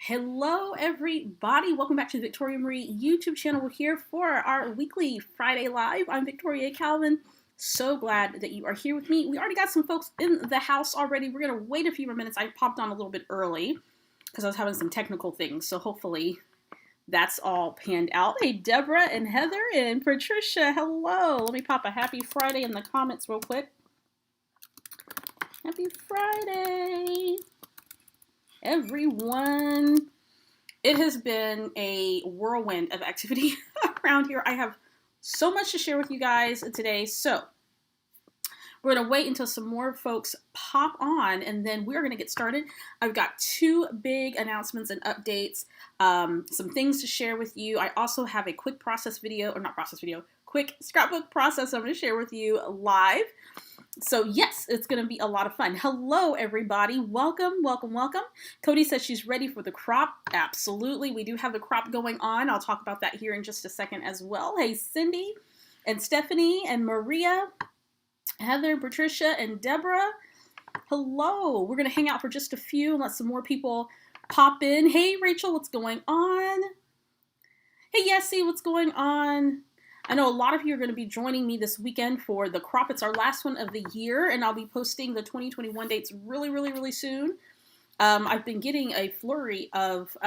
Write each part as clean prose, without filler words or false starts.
Hello, everybody. Welcome back to the Victoria Marie YouTube channel. We're here for our weekly Friday Live. I'm Victoria Calvin. So glad that you are here with me. We already got some folks in the house already. We're going to wait a few more minutes. I popped on a little bit early because I was having some technical things. So hopefully that's all panned out. Hey, Deborah and Heather and Patricia. Hello. Let me pop a happy Friday in the comments real quick. Happy Friday, everyone. It has been a whirlwind of activity around here. I have so much to share with you guys today. So we're going to wait until some more folks pop on, and then we're going to get started. I've got two big announcements and updates, some things to share with you. I also have a quick quick scrapbook process I'm going to share with you live. So yes, it's going to be a lot of fun. Hello, everybody. Welcome, welcome, welcome. Cody says she's ready for the crop. Absolutely. We do have the crop going on. I'll talk about that here in just a second as well. Hey, Cindy and Stephanie and Maria, Heather, Patricia, and Deborah. Hello. We're going to hang out for just a few and let some more people pop in. Hey, Rachel, what's going on? Hey, Yessie, what's going on? I know a lot of you are going to be joining me this weekend for the crop. It's our last one of the year, and I'll be posting the 2021 dates really, really, really soon. I've been getting a flurry of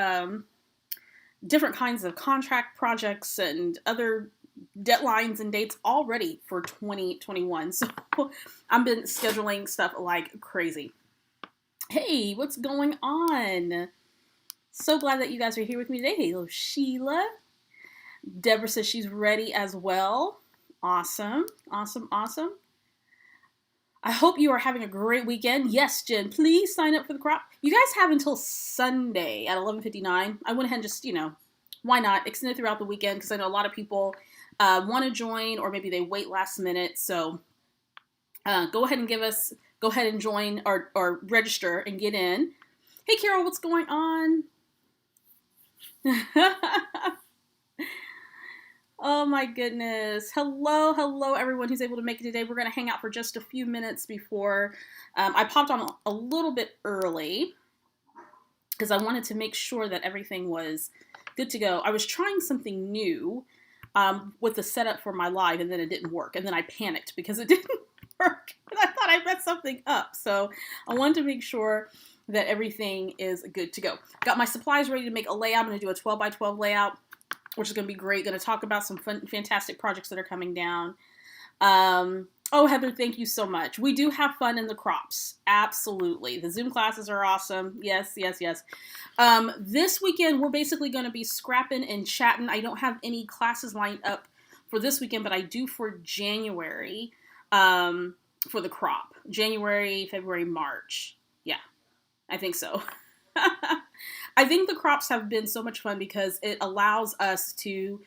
different kinds of contract projects and other deadlines and dates already for 2021. So I've been scheduling stuff like crazy. Hey, what's going on? So glad that you guys are here with me today. Hey, hello, Sheila. Deborah says she's ready as well. Awesome, awesome, awesome. I hope you are having a great weekend. Yes, Jen, please sign up for the crop. You guys have until Sunday at 11:59. I went ahead and just, why not extend it throughout the weekend, because I know a lot of people want to join, or maybe they wait last minute. So go ahead and join or register and get in. Hey, Carol, what's going on? Oh my goodness. Hello, everyone who's able to make it today. We're going to hang out for just a few minutes before I popped on a little bit early because I wanted to make sure that everything was good to go. I was trying something new with the setup for my live, and then it didn't work. And then I panicked because it didn't work. And I thought I messed something up. So I wanted to make sure that everything is good to go. Got my supplies ready to make a layout. I'm going to do a 12 by 12 layout, which is going to be great. Going to talk about some fun, fantastic projects that are coming down. Oh, Heather, thank you so much. We do have fun in the crops. Absolutely. The Zoom classes are awesome. Yes, yes, yes. This weekend, we're basically going to be scrapping and chatting. I don't have any classes lined up for this weekend, but I do for January for the crop. January, February, March. Yeah, I think so. I think the crops have been so much fun because it allows us to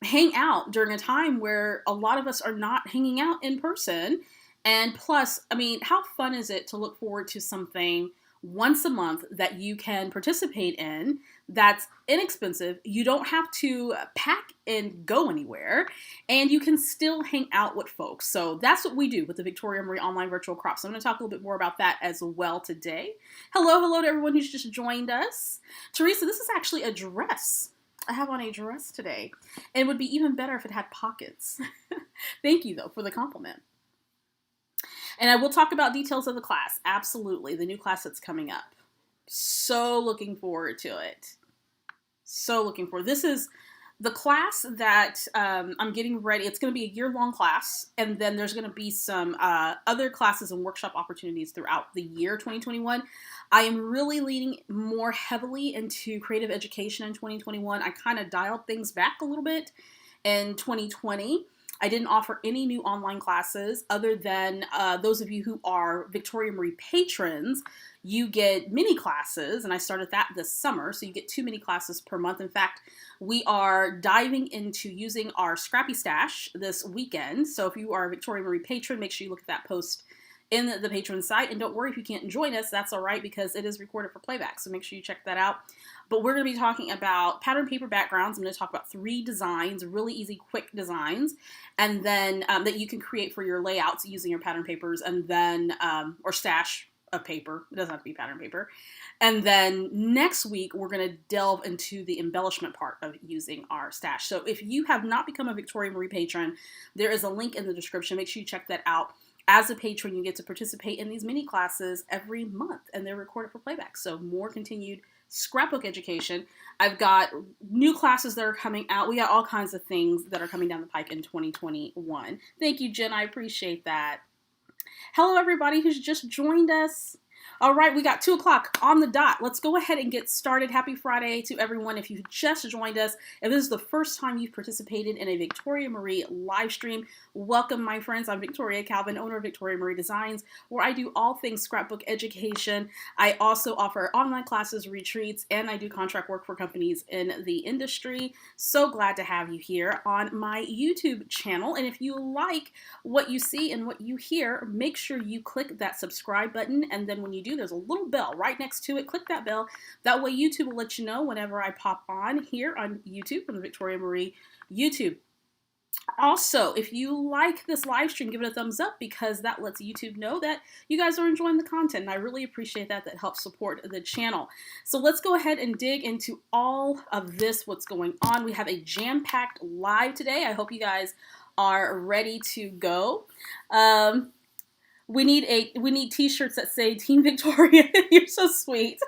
hang out during a time where a lot of us are not hanging out in person. And plus, I mean, how fun is it to look forward to something once a month that you can participate in that's inexpensive? You don't have to pack and go anywhere, and you can still hang out with folks. So that's what we do with the Victoria Marie Online Virtual Crop. So I'm going to talk a little bit more about that as well today. Hello to everyone who's just joined us. Teresa, this is actually a dress. I have on a dress today. And it would be even better if it had pockets. Thank you, though, for the compliment. And I will talk about details of the class. Absolutely. The new class that's coming up. So looking forward to it. So looking forward. This is the class that I'm getting ready. It's going to be a year-long class. And then there's going to be some other classes and workshop opportunities throughout the year 2021. I am really leaning more heavily into creative education in 2021. I kind of dialed things back a little bit in 2020. I didn't offer any new online classes other than those of you who are Victoria Marie patrons. You get mini classes, and I started that this summer, so you get 2 mini classes per month. In fact, we are diving into using our Scrappy stash this weekend. So if you are a Victoria Marie patron, make sure you look at that post in the patron site. And don't worry if you can't join us, that's all right, because it is recorded for playback. So make sure you check that out. But we're going to be talking about pattern paper backgrounds. I'm going to talk about 3 designs, really easy, quick designs, and then that you can create for your layouts using your pattern papers, and then or stash of paper. It doesn't have to be pattern paper. And then next week, we're going to delve into the embellishment part of using our stash. So if you have not become a Victoria Marie patron, there is a link in the description. Make sure you check that out. As a patron, you get to participate in these mini classes every month, and they're recorded for playback. So more continued scrapbook education. I've got new classes that are coming out. We got all kinds of things that are coming down the pike in 2021. Thank you, Jen. I appreciate that. Hello, everybody who's just joined us. All right, we got 2 o'clock on the dot. Let's go ahead and get started. Happy Friday to everyone. If you just joined us, if this is the first time you've participated in a Victoria Marie live stream, welcome, my friends. I'm Victoria Calvin, owner of Victoria Marie Designs, where I do all things scrapbook education. I also offer online classes, retreats, and I do contract work for companies in the industry. So glad to have you here on my YouTube channel. And if you like what you see and what you hear, make sure you click that subscribe button. And then when you do, there's a little bell right next to it. Click that bell. That way YouTube will let you know whenever I pop on here on YouTube from the Victoria Marie YouTube. Also, if you like this live stream, give it a thumbs up because that lets YouTube know that you guys are enjoying the content. And I really appreciate that. That helps support the channel. So let's go ahead and dig into all of this, what's going on. We have a jam-packed live today. I hope you guys are ready to go. We need t-shirts that say Team Victoria. You're so sweet.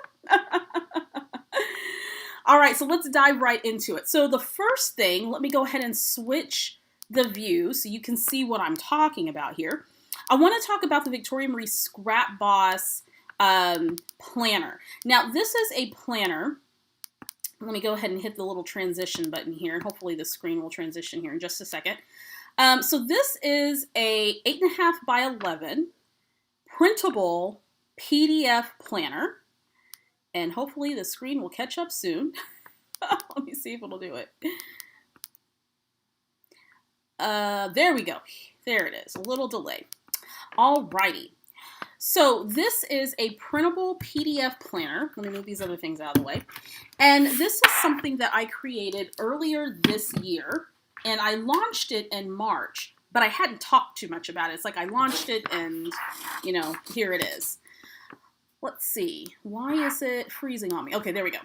All right, so let's dive right into it. So the first thing, let me go ahead and switch the view so you can see what I'm talking about here. I want to talk about the Victoria Marie Scrap Boss planner. Now, this is a planner. Let me go ahead and hit the little transition button here, and hopefully the screen will transition here in just a second. So this is a 8.5 by 11 printable PDF planner, and hopefully the screen will catch up soon. Let me see if it'll do it. There we go. There it is. A little delay. Alrighty. So this is a printable PDF planner. Let me move these other things out of the way. And this is something that I created earlier this year. And I launched it in March, but I hadn't talked too much about it. It's like I launched it and, you know, here it is. Let's see. Why is it freezing on me? Okay, there we go.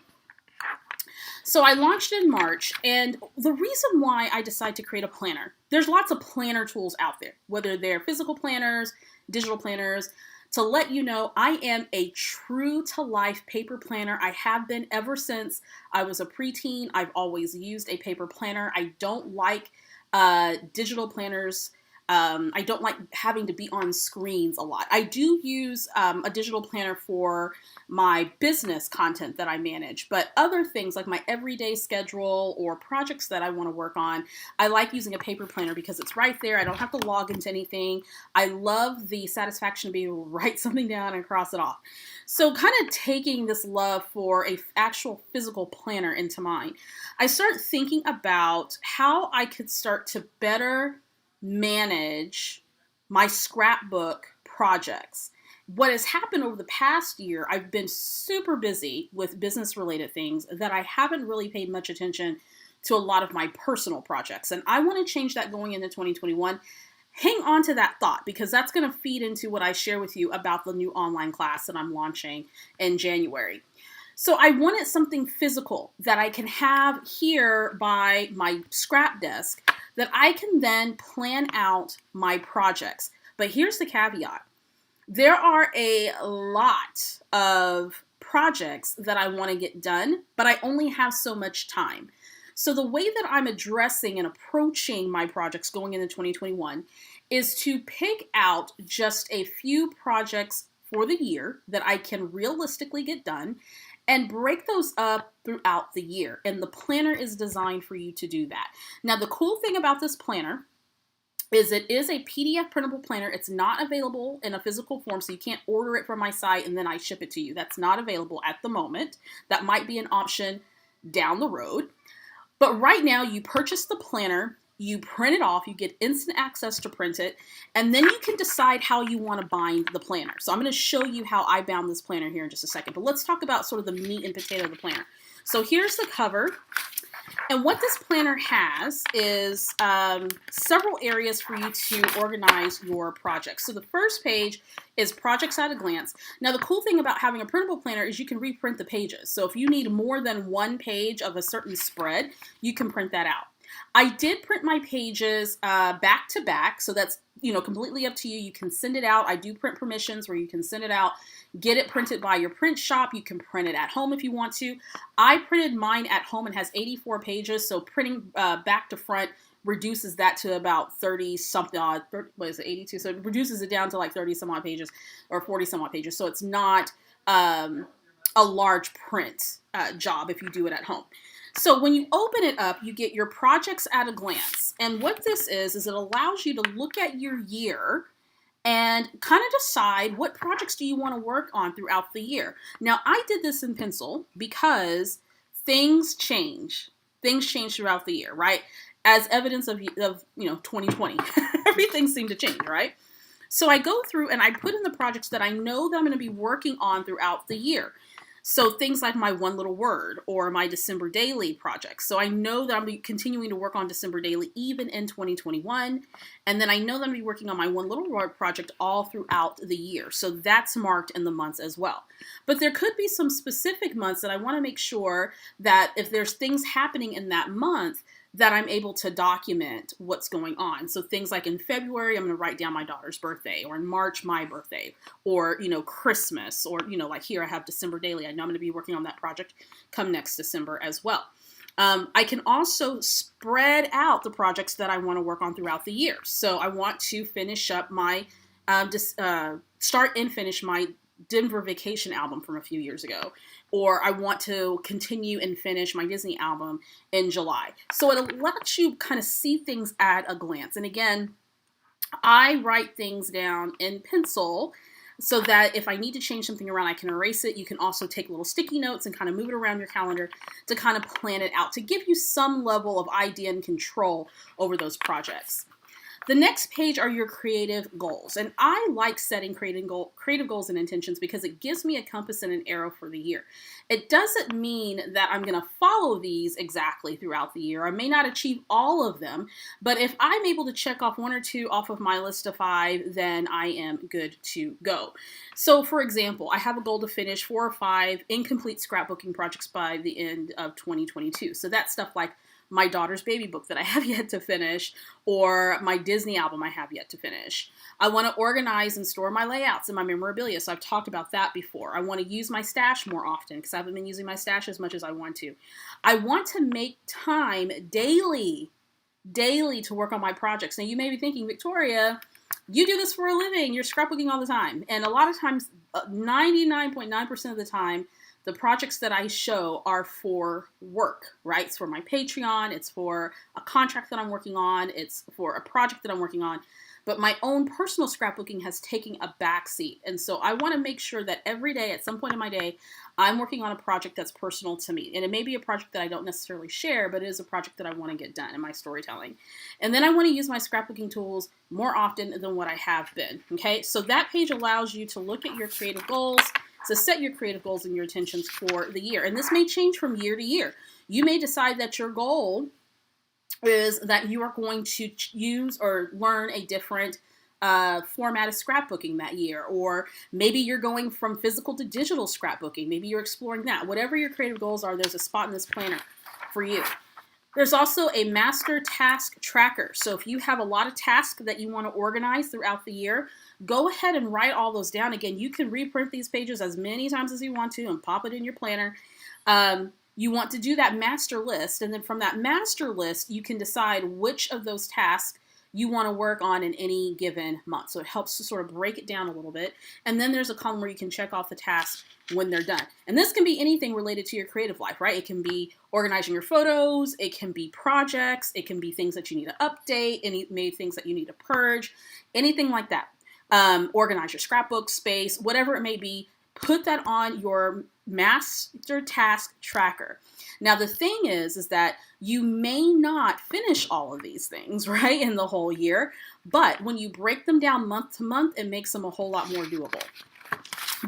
So I launched in March, and the reason why I decided to create a planner, there's lots of planner tools out there, whether they're physical planners, digital planners. To let you know, I am a true-to-life paper planner. I have been ever since I was a preteen. I've always used a paper planner. I don't like digital planners. I don't like having to be on screens a lot. I do use a digital planner for my business content that I manage, but other things like my everyday schedule or projects that I want to work on, I like using a paper planner because it's right there. I don't have to log into anything. I love the satisfaction of being able to write something down and cross it off. So kind of taking this love for an actual physical planner into mind, I started thinking about how I could start to better manage my scrapbook projects. What has happened over the past year, I've been super busy with business related things that I haven't really paid much attention to a lot of my personal projects. And I want to change that going into 2021. Hang on to that thought because that's going to feed into what I share with you about the new online class that I'm launching in January. So I wanted something physical that I can have here by my scrap desk that I can then plan out my projects. But here's the caveat. There are a lot of projects that I want to get done, but I only have so much time. So the way that I'm addressing and approaching my projects going into 2021 is to pick out just a few projects for the year that I can realistically get done and break those up throughout the year. And the planner is designed for you to do that. Now, the cool thing about this planner is it is a PDF printable planner. It's not available in a physical form, so you can't order it from my site and then I ship it to you. That's not available at the moment. That might be an option down the road. But right now, you purchase the planner, you print it off, you get instant access to print it, and then you can decide how you want to bind the planner. So I'm going to show you how I bound this planner here in just a second. But let's talk about sort of the meat and potato of the planner. So here's the cover. And what this planner has is several areas for you to organize your projects. So the first page is projects at a glance. Now the cool thing about having a printable planner is you can reprint the pages. So if you need more than one page of a certain spread, you can print that out. I did print my pages back to back, so that's completely up to you. You can send it out. I do print permissions where you can send it out, get it printed by your print shop. You can print it at home if you want to. I printed mine at home and has 84 pages, so printing back to front reduces that to about 30 something odd. What is it, 82? So it reduces it down to like 30 some odd pages or 40 some odd pages. So it's not a large print job if you do it at home. So when you open it up, you get your projects at a glance. And what this is it allows you to look at your year and kind of decide what projects do you want to work on throughout the year. Now, I did this in pencil because things change. Things change throughout the year, right? As evidence of 2020. Everything seemed to change, right? So I go through and I put in the projects that I know that I'm going to be working on throughout the year. So things like my one little word or my December daily projects. So I know that I'm going to be continuing to work on December daily even in 2021. And then I know that I'm going to be working on my one little word project all throughout the year. So that's marked in the months as well. But there could be some specific months that I want to make sure that if there's things happening in that month, that I'm able to document what's going on. So things like in February, I'm going to write down my daughter's birthday, or in March, my birthday, or, Christmas, or, like here I have December daily. I know I'm going to be working on that project come next December as well. I can also spread out the projects that I want to work on throughout the year. So I want to finish up my, start and finish my Denver Vacation album from a few years ago, or I want to continue and finish my Disney album in July. So it lets you kind of see things at a glance. And again, I write things down in pencil so that if I need to change something around, I can erase it. You can also take little sticky notes and kind of move it around your calendar to kind of plan it out, to give you some level of idea and control over those projects. The next page are your creative goals. And I like setting creative goals and intentions because it gives me a compass and an arrow for the year. It doesn't mean that I'm going to follow these exactly throughout the year. I may not achieve all of them, but if I'm able to check off one or two off of my list of 5, then I am good to go. So for example, I have a goal to finish 4 or 5 incomplete scrapbooking projects by the end of 2022. So that's stuff like my daughter's baby book that I have yet to finish, or my Disney album I have yet to finish. I want to organize and store my layouts and my memorabilia, so I've talked about that before. I want to use my stash more often because I haven't been using my stash as much as I want to. I want to make time daily to work on my projects. Now you may be thinking, Victoria, you do this for a living, you're scrapbooking all the time. And a lot of times, 99.9% of the time, the projects that I show are for work, right? It's for my Patreon, it's for a contract that I'm working on, it's for a project that I'm working on. But my own personal scrapbooking has taken a backseat. And so I want to make sure that every day, at some point in my day, I'm working on a project that's personal to me. And it may be a project that I don't necessarily share, but it is a project that I want to get done in my storytelling. And then I want to use my scrapbooking tools more often than what I have been, okay? So that page allows you to look at your creative goals, to set your creative goals and your intentions for the year. And this may change from year to year. You may decide that your goal is that you are going to use or learn a different format of scrapbooking that year. Or maybe you're going from physical to digital scrapbooking. Maybe you're exploring that. Whatever your creative goals are, there's a spot in this planner for you. There's also a master task tracker. So if you have a lot of tasks that you want to organize throughout the year, go ahead and write all those down. Again, you can reprint these pages as many times as you want to and pop it in your planner. You want to do that master list, and then from that master list, you can decide which of those tasks you want to work on in any given month. So it helps to sort of break it down a little bit. And then there's a column where you can check off the tasks when they're done. And this can be anything related to your creative life, right? It can be organizing your photos, it can be projects, it can be things that you need to update, maybe things that you need to purge, anything like that. Organize your scrapbook space, whatever it may be, put that on your master task tracker. Now, the thing is that you may not finish all of these things, right, in the whole year, but when you break them down month to month, it makes them a whole lot more doable.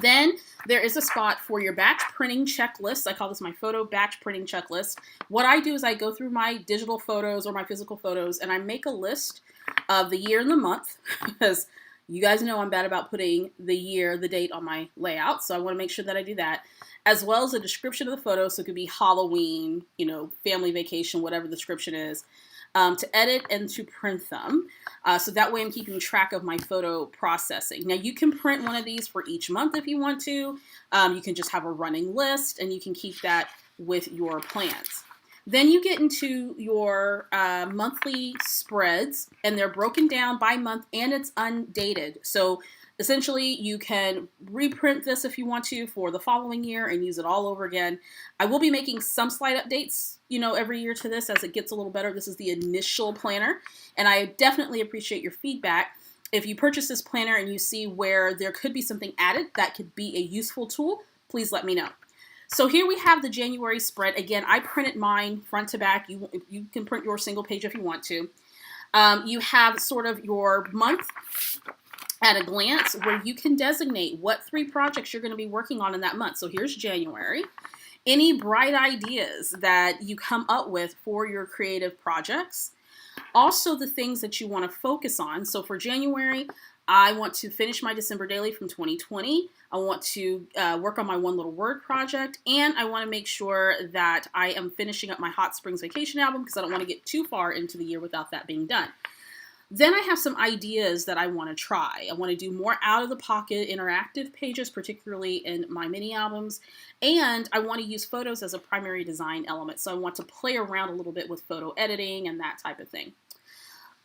Then there is a spot for your batch printing checklist. I call this my photo batch printing checklist. What I do is I go through my digital photos or my physical photos and I make a list of the year and the month, because you guys know I'm bad about putting the year, the date on my layout. So I want to make sure that I do that, as well as a description of the photo. So it could be Halloween, family vacation, whatever the description is, to edit and to print them. So that way I'm keeping track of my photo processing. Now you can print one of these for each month if you want to. You can just have a running list and you can keep that with your plans. Then you get into your monthly spreads, and they're broken down by month and it's undated. So essentially you can reprint this if you want to for the following year and use it all over again. I will be making some slight updates, every year to this as it gets a little better. This is the initial planner, and I definitely appreciate your feedback. If you purchase this planner and you see where there could be something added that could be a useful tool, please let me know. So here we have the January spread. Again, I printed mine front to back. You can print your single page if you want to. You have sort of your month at a glance where you can designate what 3 projects you're going to be working on in that month. So here's January. Any bright ideas that you come up with for your creative projects. Also the things that you want to focus on. So for January, I want to finish my December daily from 2020. I want to work on my one little word project, and I want to make sure that I am finishing up my Hot Springs Vacation album because I don't want to get too far into the year without that being done. Then I have some ideas that I want to try. I want to do more out-of-the-pocket interactive pages, particularly in my mini albums, and I want to use photos as a primary design element. So I want to play around a little bit with photo editing and that type of thing.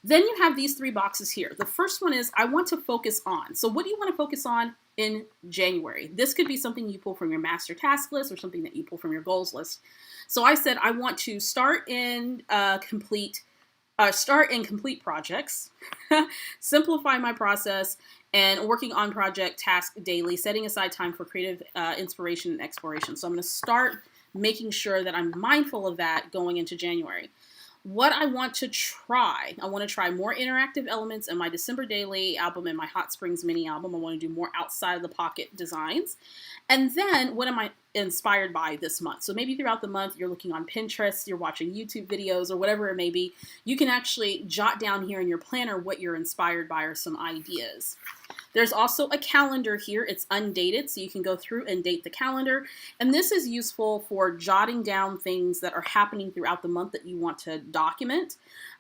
Then you have these 3 boxes here. The first one is I want to focus on. So what do you want to focus on in January? This could be something you pull from your master task list or something that you pull from your goals list. So I said I want to start in complete projects, simplify my process, and working on project task daily, setting aside time for creative inspiration and exploration. So I'm going to start making sure that I'm mindful of that going into January. What I want to try more interactive elements in my December daily album and my Hot Springs mini album. I want to do more outside of the pocket designs. And then what am I inspired by this month? So maybe throughout the month, you're looking on Pinterest, you're watching YouTube videos or whatever it may be. You can actually jot down here in your planner what you're inspired by or some ideas. There's also a calendar here. It's undated, so you can go through and date the calendar. And this is useful for jotting down things that are happening throughout the month that you want to document.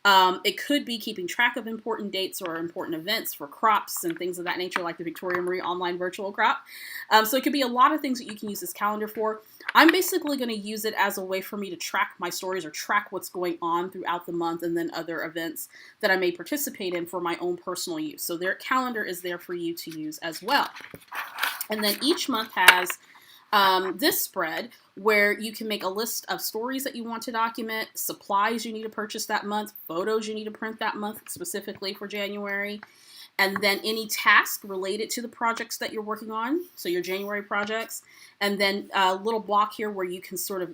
It could be keeping track of important dates or important events for crops and things of that nature, like the Victoria Marie online virtual crop. So it could be a lot of things that you can use this calendar for. I'm basically going to use it as a way for me to track my stories or track what's going on throughout the month, and then other events that I may participate in for my own personal use. So their calendar is there for you to use as well. And then each month has this spread where you can make a list of stories that you want to document, supplies you need to purchase that month, photos you need to print that month specifically for January, and then any task related to the projects that you're working on, so your January projects, and then a little block here where you can sort of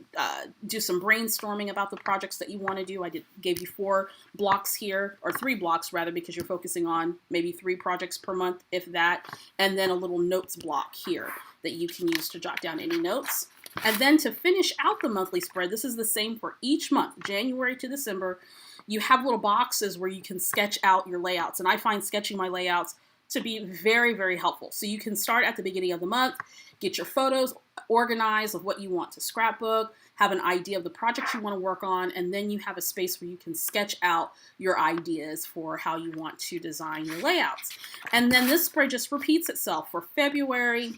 do some brainstorming about the projects that you want to do. Gave you 4 blocks here, or 3 blocks rather, because you're focusing on maybe 3 projects per month, if that, and then a little notes block here that you can use to jot down any notes. And then to finish out the monthly spread, this is the same for each month, January to December. You have little boxes where you can sketch out your layouts. And I find sketching my layouts to be very, very helpful. So you can start at the beginning of the month, get your photos organized of what you want to scrapbook, have an idea of the projects you want to work on, and then you have a space where you can sketch out your ideas for how you want to design your layouts. And then this spread just repeats itself for February,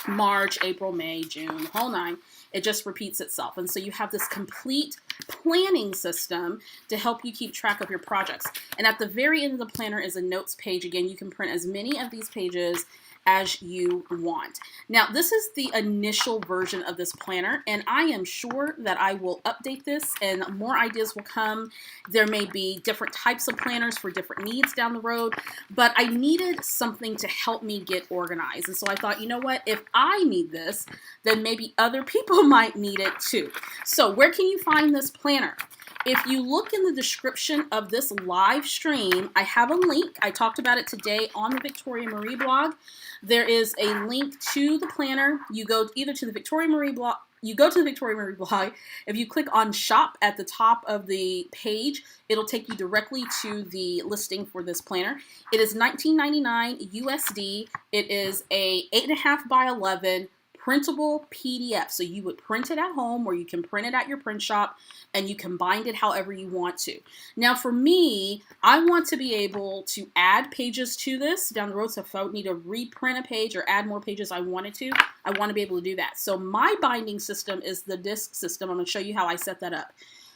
March, April, May, June, the whole 9. It just repeats itself. And so you have this complete planning system to help you keep track of your projects. And at the very end of the planner is a notes page. Again, you can print as many of these pages as you want. Now, this is the initial version of this planner, and I am sure that I will update this and more ideas will come. There may be different types of planners for different needs down the road, but I needed something to help me get organized. And so I thought, you know what, if I need this, then maybe other people might need it too. So where can you find this planner? if you look in the description of this live stream, I have a link. I talked about it today on the Victoria Marie blog. There is a link to the planner. You go either to the Victoria Marie blog. You go to the Victoria Marie blog. If you click on shop at the top of the page, it'll take you directly to the listing for this planner. It is $19.99 USD. It is a 8.5 by 11 printable PDF. So you would print it at home, or you can print it at your print shop, and you can bind it however you want to. Now for me, I want to be able to add pages to this down the road. So if I need to reprint a page or add more pages I want to be able to do that. So my binding system is the disc system. I'm going to show you how I set that up.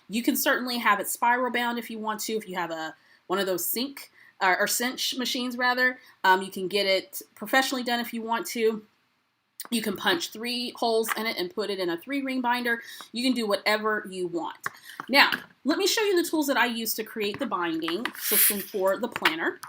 You can certainly have it spiral bound if you want to. If you have one of those cinch machines rather, you can get it professionally done if you want to. You can punch 3 holes in it and put it in a 3-ring binder. You can do whatever you want. Now, let me show you the tools that I use to create the binding system for the planner.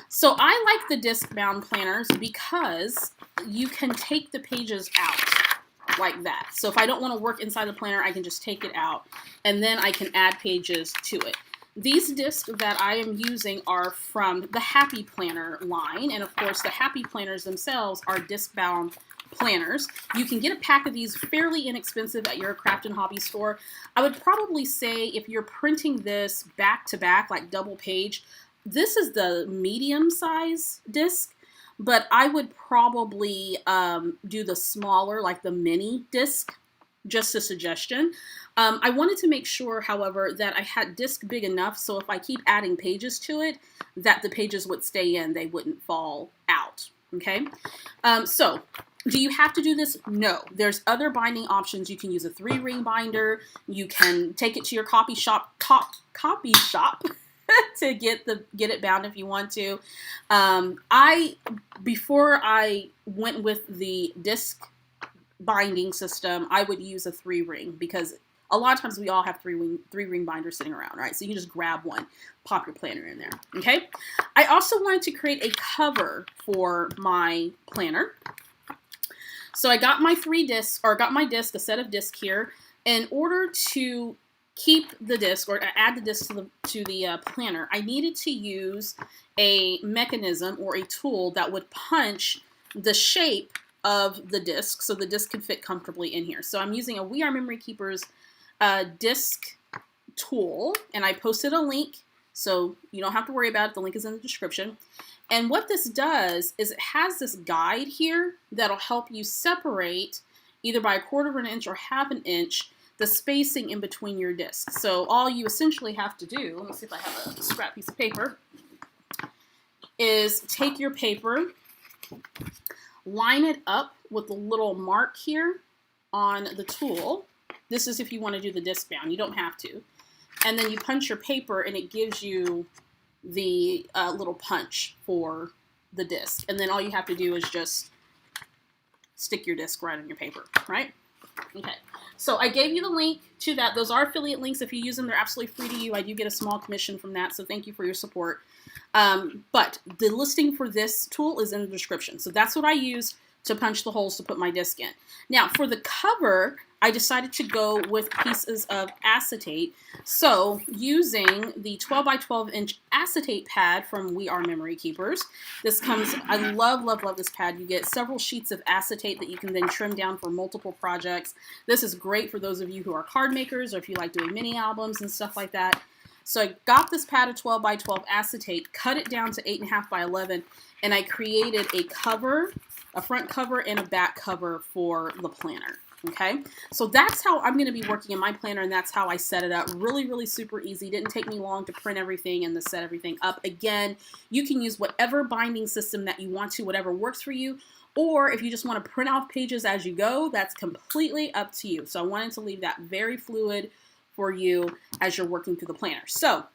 So I like the disc bound planners because you can take the pages out like that. So if I don't want to work inside the planner, I can just take it out, and then I can add pages to it. These discs that I am using are from the Happy Planner line, and of course the Happy Planners themselves are disc-bound planners. You can get a pack of these fairly inexpensive at your craft and hobby store. I would probably say if you're printing this back-to-back, like double page, this is the medium size disc, but I would probably do the smaller, like the mini disc. Just a suggestion. I wanted to make sure, however, that I had disc big enough so if I keep adding pages to it, that the pages would stay in, they wouldn't fall out. Okay? So, do you have to do this? No. There's other binding options. You can use a 3-ring binder. You can take it to your copy shop to get it bound if you want to. Before I went with the disc binding system, I would use a 3-ring because a lot of times we all have 3-ring binders sitting around, right? So you can just grab one, pop your planner in there, okay? I also wanted to create a cover for my planner. So I got my 3 discs, or got my disc, a set of discs here. In order to keep the disc or add the disc to the planner, I needed to use a mechanism or a tool that would punch the shape of the disc so the disc can fit comfortably in here. So I'm using a We Are Memory Keepers disc tool, and I posted a link so you don't have to worry about it. The link is in the description. And what this does is it has this guide here that'll help you separate either by 1/4 of an inch or 1/2 an inch the spacing in between your discs. So all you essentially have to do, let me see if I have a scrap piece of paper, is take your paper, line it up with the little mark here on the tool. This is if you want to do the disc bound. You don't have to. And then you punch your paper and it gives you the little punch for the disc. And then all you have to do is just stick your disc right on your paper, right? Okay. So I gave you the link to that. Those are affiliate links. If you use them, they're absolutely free to you. I do get a small commission from that, so thank you for your support. But the listing for this tool is in the description. So that's what I use to punch the holes to put my disc in. Now, for the cover, I decided to go with pieces of acetate. So using the 12 by 12 inch acetate pad from We Are Memory Keepers. This comes, I love, love, love this pad. You get several sheets of acetate that you can then trim down for multiple projects. This is great for those of you who are card makers or if you like doing mini albums and stuff like that. So I got this pad of 12 by 12 acetate, cut it down to 8.5 by 11, and I created a cover, a front cover and a back cover for the planner. Okay, so that's how I'm going to be working in my planner, and that's how I set it up. Really, really super easy. Didn't take me long to print everything and to set everything up. Again, you can use whatever binding system that you want to, whatever works for you, or if you just want to print off pages as you go, that's completely up to you. So I wanted to leave that very fluid for you as you're working through the planner. So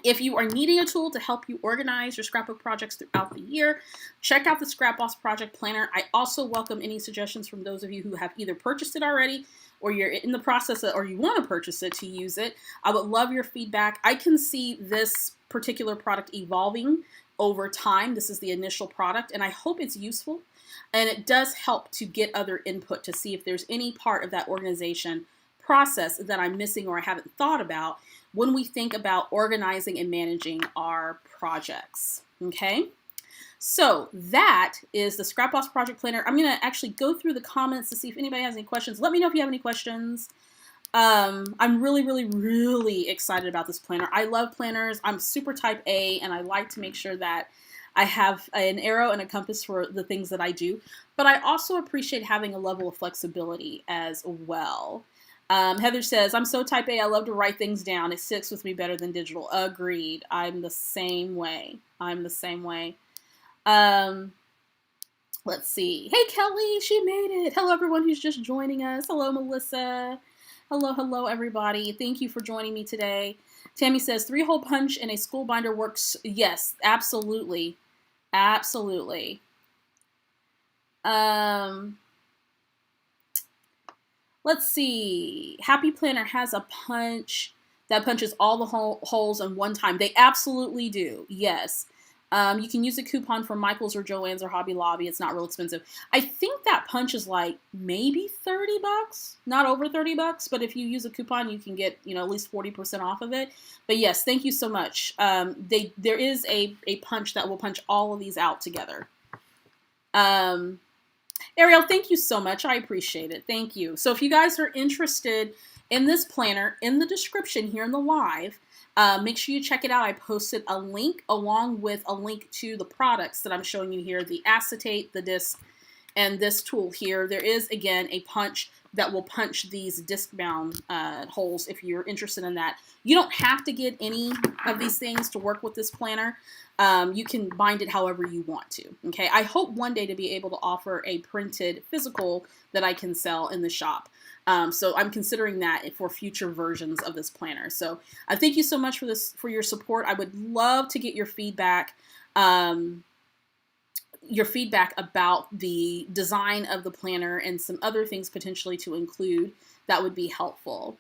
if you are needing a tool to help you organize your scrapbook projects throughout the year, check out the Scrapbook Project Planner. I also welcome any suggestions from those of you who have either purchased it already or you're in the process of, or you want to purchase it to use it. I would love your feedback. I can see this particular product evolving over time. This is the initial product, and I hope it's useful. And it does help to get other input to see if there's any part of that organization process that I'm missing or I haven't thought about when we think about organizing and managing our projects. Okay? So that is the Scrapbook Project Planner. I'm going to actually go through the comments to see if anybody has any questions. Let me know if you have any questions. I'm really, really, really excited about this planner. I love planners. I'm super type A, and I like to make sure that I have an arrow and a compass for the things that I do. But I also appreciate having a level of flexibility as well. Heather says, I'm so type A, I love to write things down. It sticks with me better than digital. Agreed. I'm the same way. Let's see. Hey, Kelly, she made it. Hello, everyone who's just joining us. Hello, Melissa. Hello, everybody. Thank you for joining me today. Tammy says, 3-hole punch in a school binder works. Yes, absolutely. Absolutely. Let's see. Happy Planner has a punch that punches all the holes in one time. They absolutely do. Yes. You can use a coupon from Michael's or Joann's or Hobby Lobby. It's not real expensive. I think that punch is like maybe $30, not over $30. But if you use a coupon, you can get, at least 40% off of it. But yes, thank you so much. There is a punch that will punch all of these out together. Ariel, thank you so much. I appreciate it. Thank you. So if you guys are interested in this planner, in the description here in the live, make sure you check it out. I posted a link along with a link to the products that I'm showing you here, the acetate, the disc, and this tool here. There is, again, a punch that will punch these disc-bound holes if you're interested in that. You don't have to get any of these things to work with this planner. You can bind it however you want to. Okay, I hope one day to be able to offer a printed physical that I can sell in the shop. So I'm considering that for future versions of this planner. So thank you so much for your support. I would love to get your feedback. About the design of the planner and some other things potentially to include that would be helpful.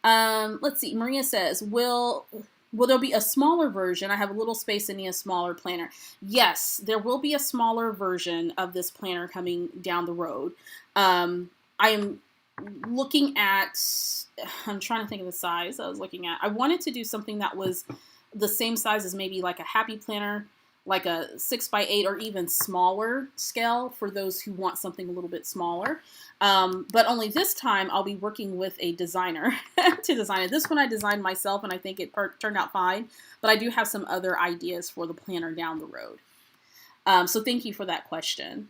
Let's see. Maria says, will there be a smaller version? I have a little space and need a smaller planner. Yes, there will be a smaller version of this planner coming down the road. I am looking at, I'm trying to think of the size I was looking at. I wanted to do something that was the same size as maybe like a Happy Planner, like a 6x8 or even smaller scale for those who want something a little bit smaller. But only this time I'll be working with a designer to design it. This one I designed myself and I think it turned out fine, but I do have some other ideas for the planner down the road. So thank you for that question.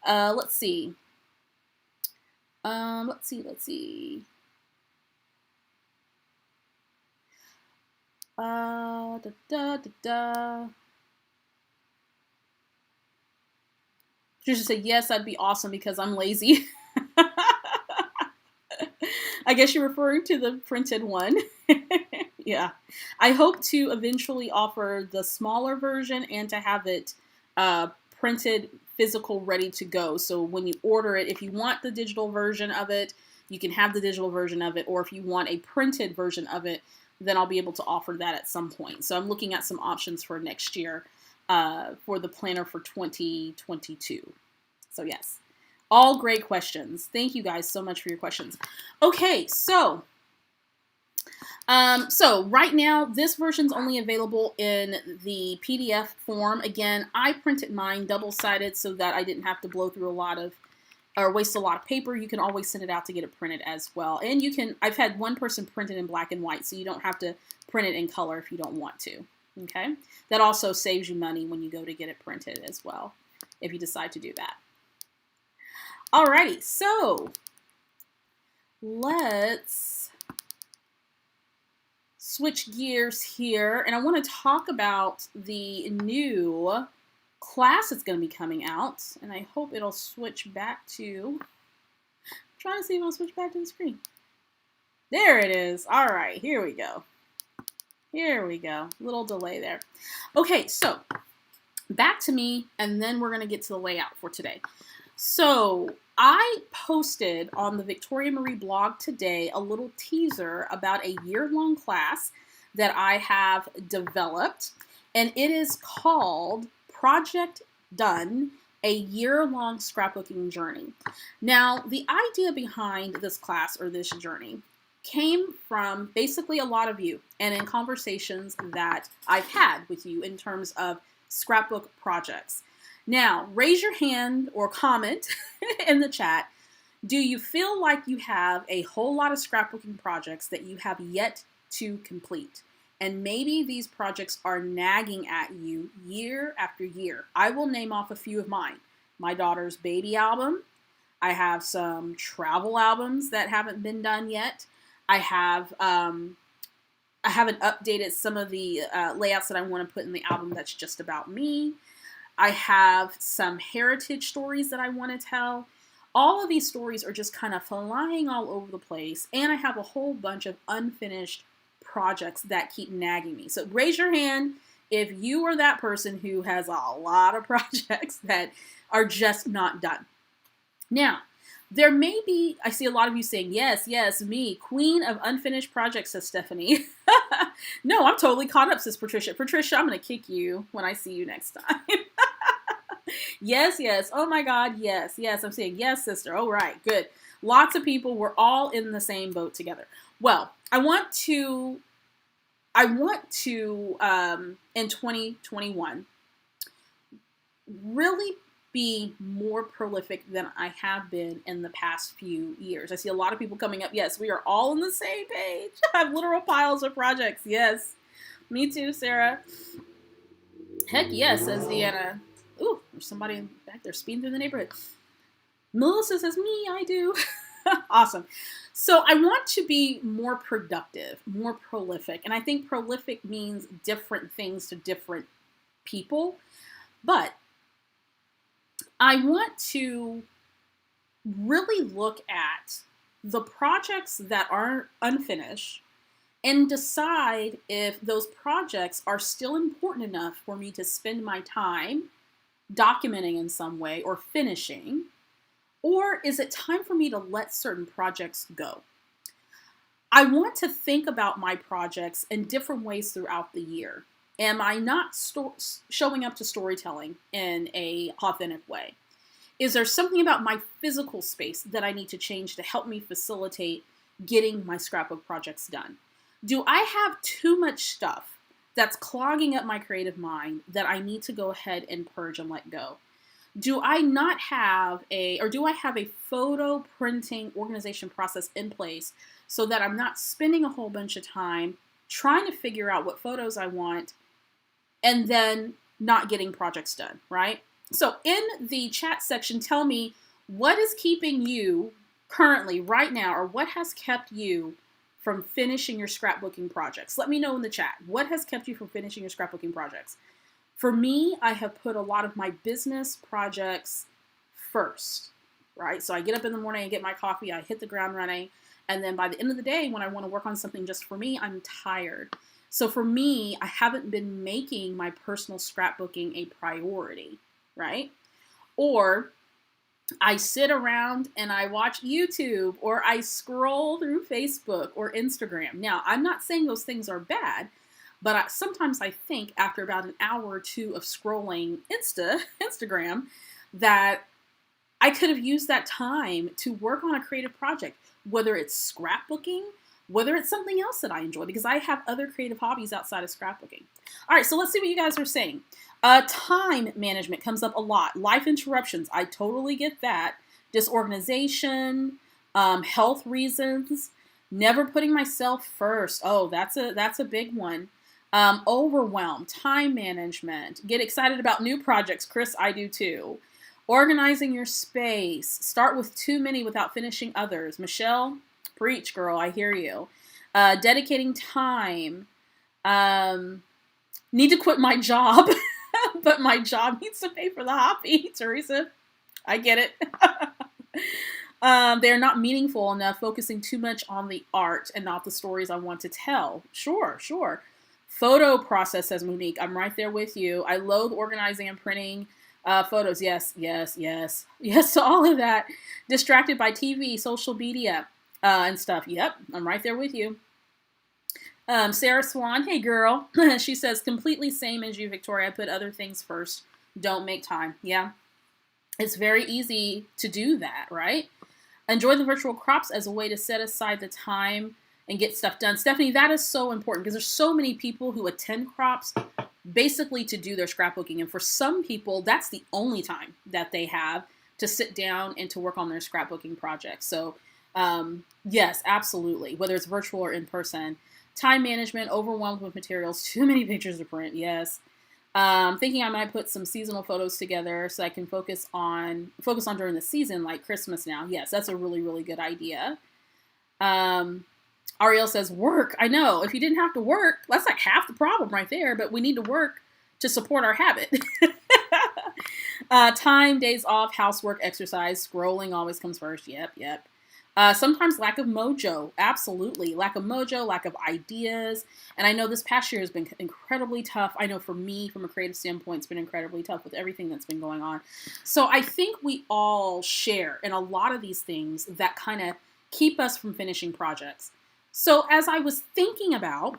Let's see. Let's see. She should say, yes, that'd be awesome because I'm lazy. I guess you're referring to the printed one. Yeah. I hope to eventually offer the smaller version and to have it printed physical ready to go. So when you order it, if you want the digital version of it, you can have the digital version of it. Or if you want a printed version of it, then I'll be able to offer that at some point. So I'm looking at some options for next year for the planner for 2022. So yes, all great questions. Thank you guys so much for your questions. Okay, so right now this version's only available in the PDF form. Again, I printed mine double-sided so that I didn't have to blow through waste a lot of paper. You can always send it out to get it printed as well. And I've had one person print it in black and white, so you don't have to print it in color if you don't want to. Okay, that also saves you money when you go to get it printed as well, if you decide to do that. Alrighty, so let's switch gears here, and I want to talk about the new class that's going to be coming out, and I hope it'll switch back to, I'm trying to see if it'll switch back to the screen. There it is. All right, here we go. Little delay there. Okay, so back to me, and then we're going to get to the layout for today. So I posted on the Victoria Marie blog today a little teaser about a year-long class that I have developed, and it is called Project Done, a year-long scrapbooking journey. Now, the idea behind this class or this journey came from basically a lot of you and in conversations that I've had with you in terms of scrapbook projects. Now, raise your hand or comment in the chat. Do you feel like you have a whole lot of scrapbooking projects that you have yet to complete? And maybe these projects are nagging at you year after year. I will name off a few of mine. My daughter's baby album. I have some travel albums that haven't been done yet. I haven't updated some of the layouts that I want to put in the album that's just about me. I have some heritage stories that I want to tell. All of these stories are just kind of flying all over the place, and I have a whole bunch of unfinished projects that keep nagging me. So raise your hand if you are that person who has a lot of projects that are just not done. Now, there may be, I see a lot of you saying, yes, yes, me, queen of unfinished projects, says Stephanie. No, I'm totally caught up, says Patricia. Patricia, I'm going to kick you when I see you next time. Yes, yes. Oh my God, yes, yes. I'm saying, yes, sister. All right, good. Lots of people, we're all in the same boat together. Well, I want to, in 2021, really be more prolific than I have been in the past few years. I see a lot of people coming up. Yes, we are all on the same page. I have literal piles of projects. Yes, me too, Sarah. Heck yes, says Deanna. Ooh, there's somebody back there speeding through the neighborhood. Melissa says, me, I do. Awesome. So I want to be more productive, more prolific. And I think prolific means different things to different people. But I want to really look at the projects that are unfinished and decide if those projects are still important enough for me to spend my time documenting in some way or finishing, or is it time for me to let certain projects go? I want to think about my projects in different ways throughout the year. Am I not showing up to storytelling in an authentic way? Is there something about my physical space that I need to change to help me facilitate getting my scrapbook projects done? Do I have too much stuff that's clogging up my creative mind that I need to go ahead and purge and let go? Do I have a photo printing organization process in place so that I'm not spending a whole bunch of time trying to figure out what photos I want and then not getting projects done, right? So in the chat section, tell me what is keeping you currently right now, or what has kept you from finishing your scrapbooking projects? Let me know in the chat. What has kept you from finishing your scrapbooking projects? For me, I have put a lot of my business projects first, right? So I get up in the morning, I get my coffee, I hit the ground running, and then by the end of the day, when I want to work on something just for me, I'm tired. So for me, I haven't been making my personal scrapbooking a priority, right? Or I sit around and I watch YouTube, or I scroll through Facebook or Instagram. Now, I'm not saying those things are bad, but sometimes I think after about an hour or two of scrolling Instagram that I could have used that time to work on a creative project, whether it's scrapbooking, whether it's something else that I enjoy, because I have other creative hobbies outside of scrapbooking. All right, so let's see what you guys are saying. Time management comes up a lot. Life interruptions, I totally get that. Disorganization, health reasons, never putting myself first. Oh, that's a big one. Overwhelm, time management, get excited about new projects. Chris, I do too. Organizing your space, start with too many without finishing others. Michelle, preach, girl, I hear you. Dedicating time. Need to quit my job, but my job needs to pay for the hobby. Teresa, I get it. They're not meaningful enough, focusing too much on the art and not the stories I want to tell. Sure. Photo process, says Monique. I'm right there with you. I loathe organizing and printing photos. Yes to all of that. Distracted by TV, social media, and stuff. Yep, I'm right there with you. Sarah Swan, hey girl. She says, completely same as you, Victoria. I put other things first. Don't make time. Yeah, it's very easy to do that, right? Enjoy the virtual crops as a way to set aside the time and get stuff done. Stephanie, that is so important because there's so many people who attend crops basically to do their scrapbooking. And for some people, that's the only time that they have to sit down and to work on their scrapbooking projects. So yes, absolutely. Whether it's virtual or in person. Time management, overwhelmed with materials, too many pictures to print. Yes. Thinking I might put some seasonal photos together so I can focus on during the season, like Christmas now. Yes, that's a really, really good idea. Ariel says, work. I know. If you didn't have to work, that's like half the problem right there, but we need to work to support our habit. Time, days off, housework, exercise, scrolling always comes first. Yep. Sometimes lack of mojo. Absolutely. Lack of mojo, lack of ideas. And I know this past year has been incredibly tough. I know for me, from a creative standpoint, it's been incredibly tough with everything that's been going on. So I think we all share in a lot of these things that kind of keep us from finishing projects. So as I was thinking about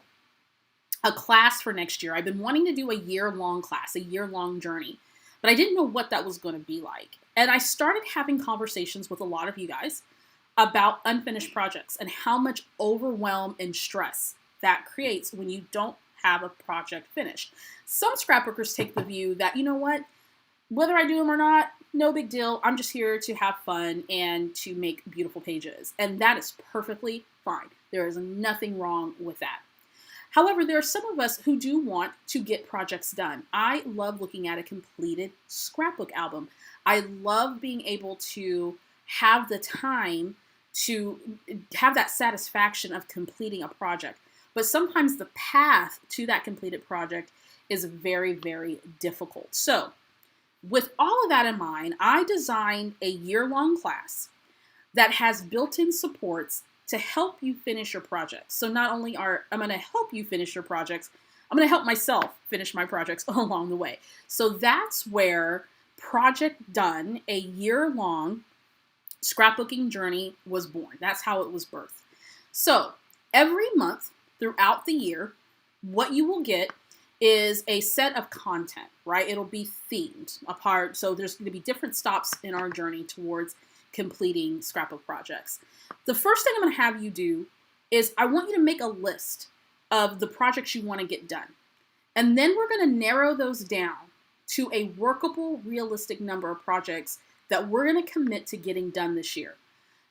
a class for next year, I've been wanting to do a year-long class, a year-long journey, but I didn't know what that was going to be like. And I started having conversations with a lot of you guys about unfinished projects and how much overwhelm and stress that creates when you don't have a project finished. Some scrapbookers take the view that, you know what, whether I do them or not, no big deal. I'm just here to have fun and to make beautiful pages. And that is perfectly fine. There is nothing wrong with that. However, there are some of us who do want to get projects done. I love looking at a completed scrapbook album. I love being able to have the time to have that satisfaction of completing a project. But sometimes the path to that completed project is very, very difficult. So with all of that in mind, I designed a year-long class that has built-in supports to help you finish your projects. So not only I'm going to help you finish your projects, I'm going to help myself finish my projects along the way. So that's where Project Done, a year-long scrapbooking journey, was born. That's how it was birthed. So every month throughout the year, what you will get is a set of content, right? It'll be themed apart. So there's going to be different stops in our journey towards completing scrapbook projects. The first thing I'm going to have you do is I want you to make a list of the projects you want to get done. And then we're going to narrow those down to a workable, realistic number of projects that we're going to commit to getting done this year.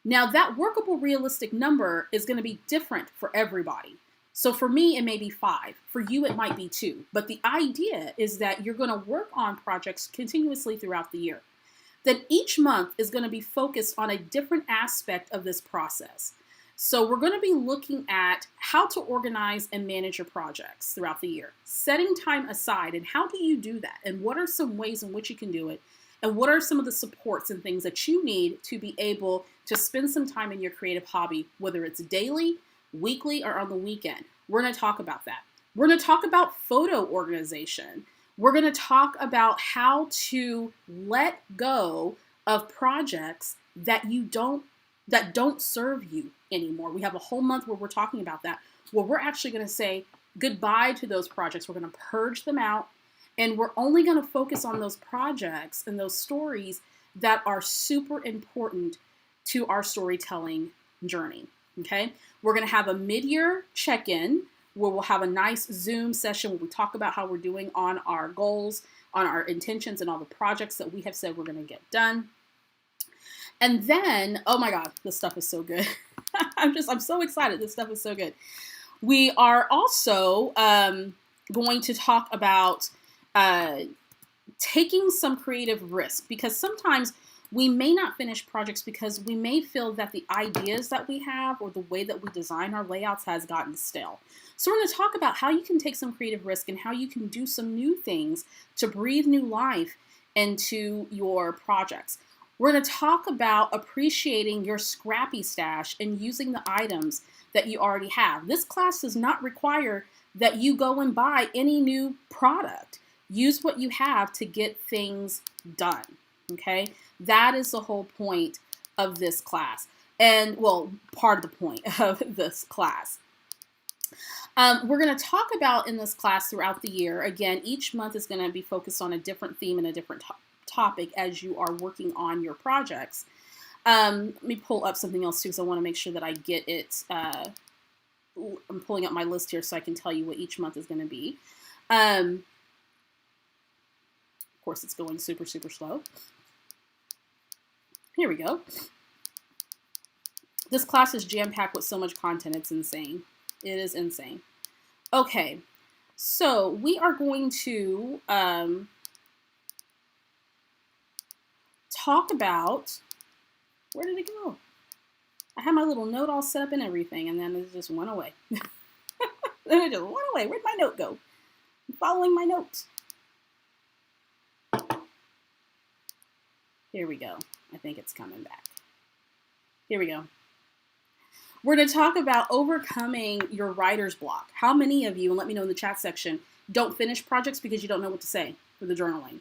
Now, that workable, realistic number is going to be different for everybody. So for me, it may be 5. For you, it might be 2. But the idea is that you're going to work on projects continuously throughout the year. Then each month is going to be focused on a different aspect of this process. So we're going to be looking at how to organize and manage your projects throughout the year, setting time aside, and how do you do that? And what are some ways in which you can do it? And what are some of the supports and things that you need to be able to spend some time in your creative hobby, whether it's daily, weekly, or on the weekend? We're going to talk about that. We're going to talk about photo organization. We're going to talk about how to let go of projects that don't serve you anymore. We have a whole month where we're talking about that, where we're actually going to say goodbye to those projects. We're going to purge them out, and we're only going to focus on those projects and those stories that are super important to our storytelling journey. Okay? We're going to have a mid-year check-in where we'll have a nice Zoom session where we talk about how we're doing on our goals, on our intentions, and all the projects that we have said we're going to get done. And then, oh my God, this stuff is so good. I'm so excited. This stuff is so good. We are also going to talk about taking some creative risk, because sometimes we may not finish projects because we may feel that the ideas that we have or the way that we design our layouts has gotten stale. So we're going to talk about how you can take some creative risk and how you can do some new things to breathe new life into your projects. We're going to talk about appreciating your Scrappy stash and using the items that you already have. This class does not require that you go and buy any new product. Use what you have to get things done, okay? That is the whole point of this class. And, well, part of the point of this class. We're going to talk about in this class throughout the year. Again, each month is going to be focused on a different theme and a different topic as you are working on your projects. Let me pull up something else too, because I want to make sure that I get it I'm pulling up my list here so I can tell you what each month is going to be. Of course, it's going super, super slow. Here we go. This class is jam-packed with so much content. It's insane. It is insane. Okay, so we are going to talk about, where did it go? I had my little note all set up and everything, and then it just went away. Then it just went away. Where'd my note go? I'm following my notes. Here we go. I think it's coming back. Here we go. We're going to talk about overcoming your writer's block. How many of you, and let me know in the chat section, don't finish projects because you don't know what to say for the journaling?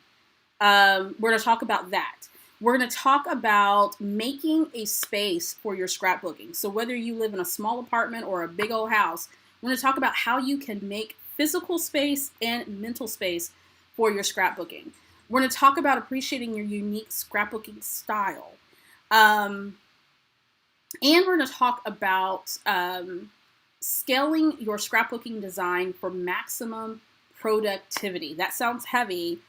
We're going to talk about that. We're going to talk about making a space for your scrapbooking. So whether you live in a small apartment or a big old house, we're going to talk about how you can make physical space and mental space for your scrapbooking. We're going to talk about appreciating your unique scrapbooking style. And we're going to talk about scaling your scrapbooking design for maximum productivity. That sounds heavy,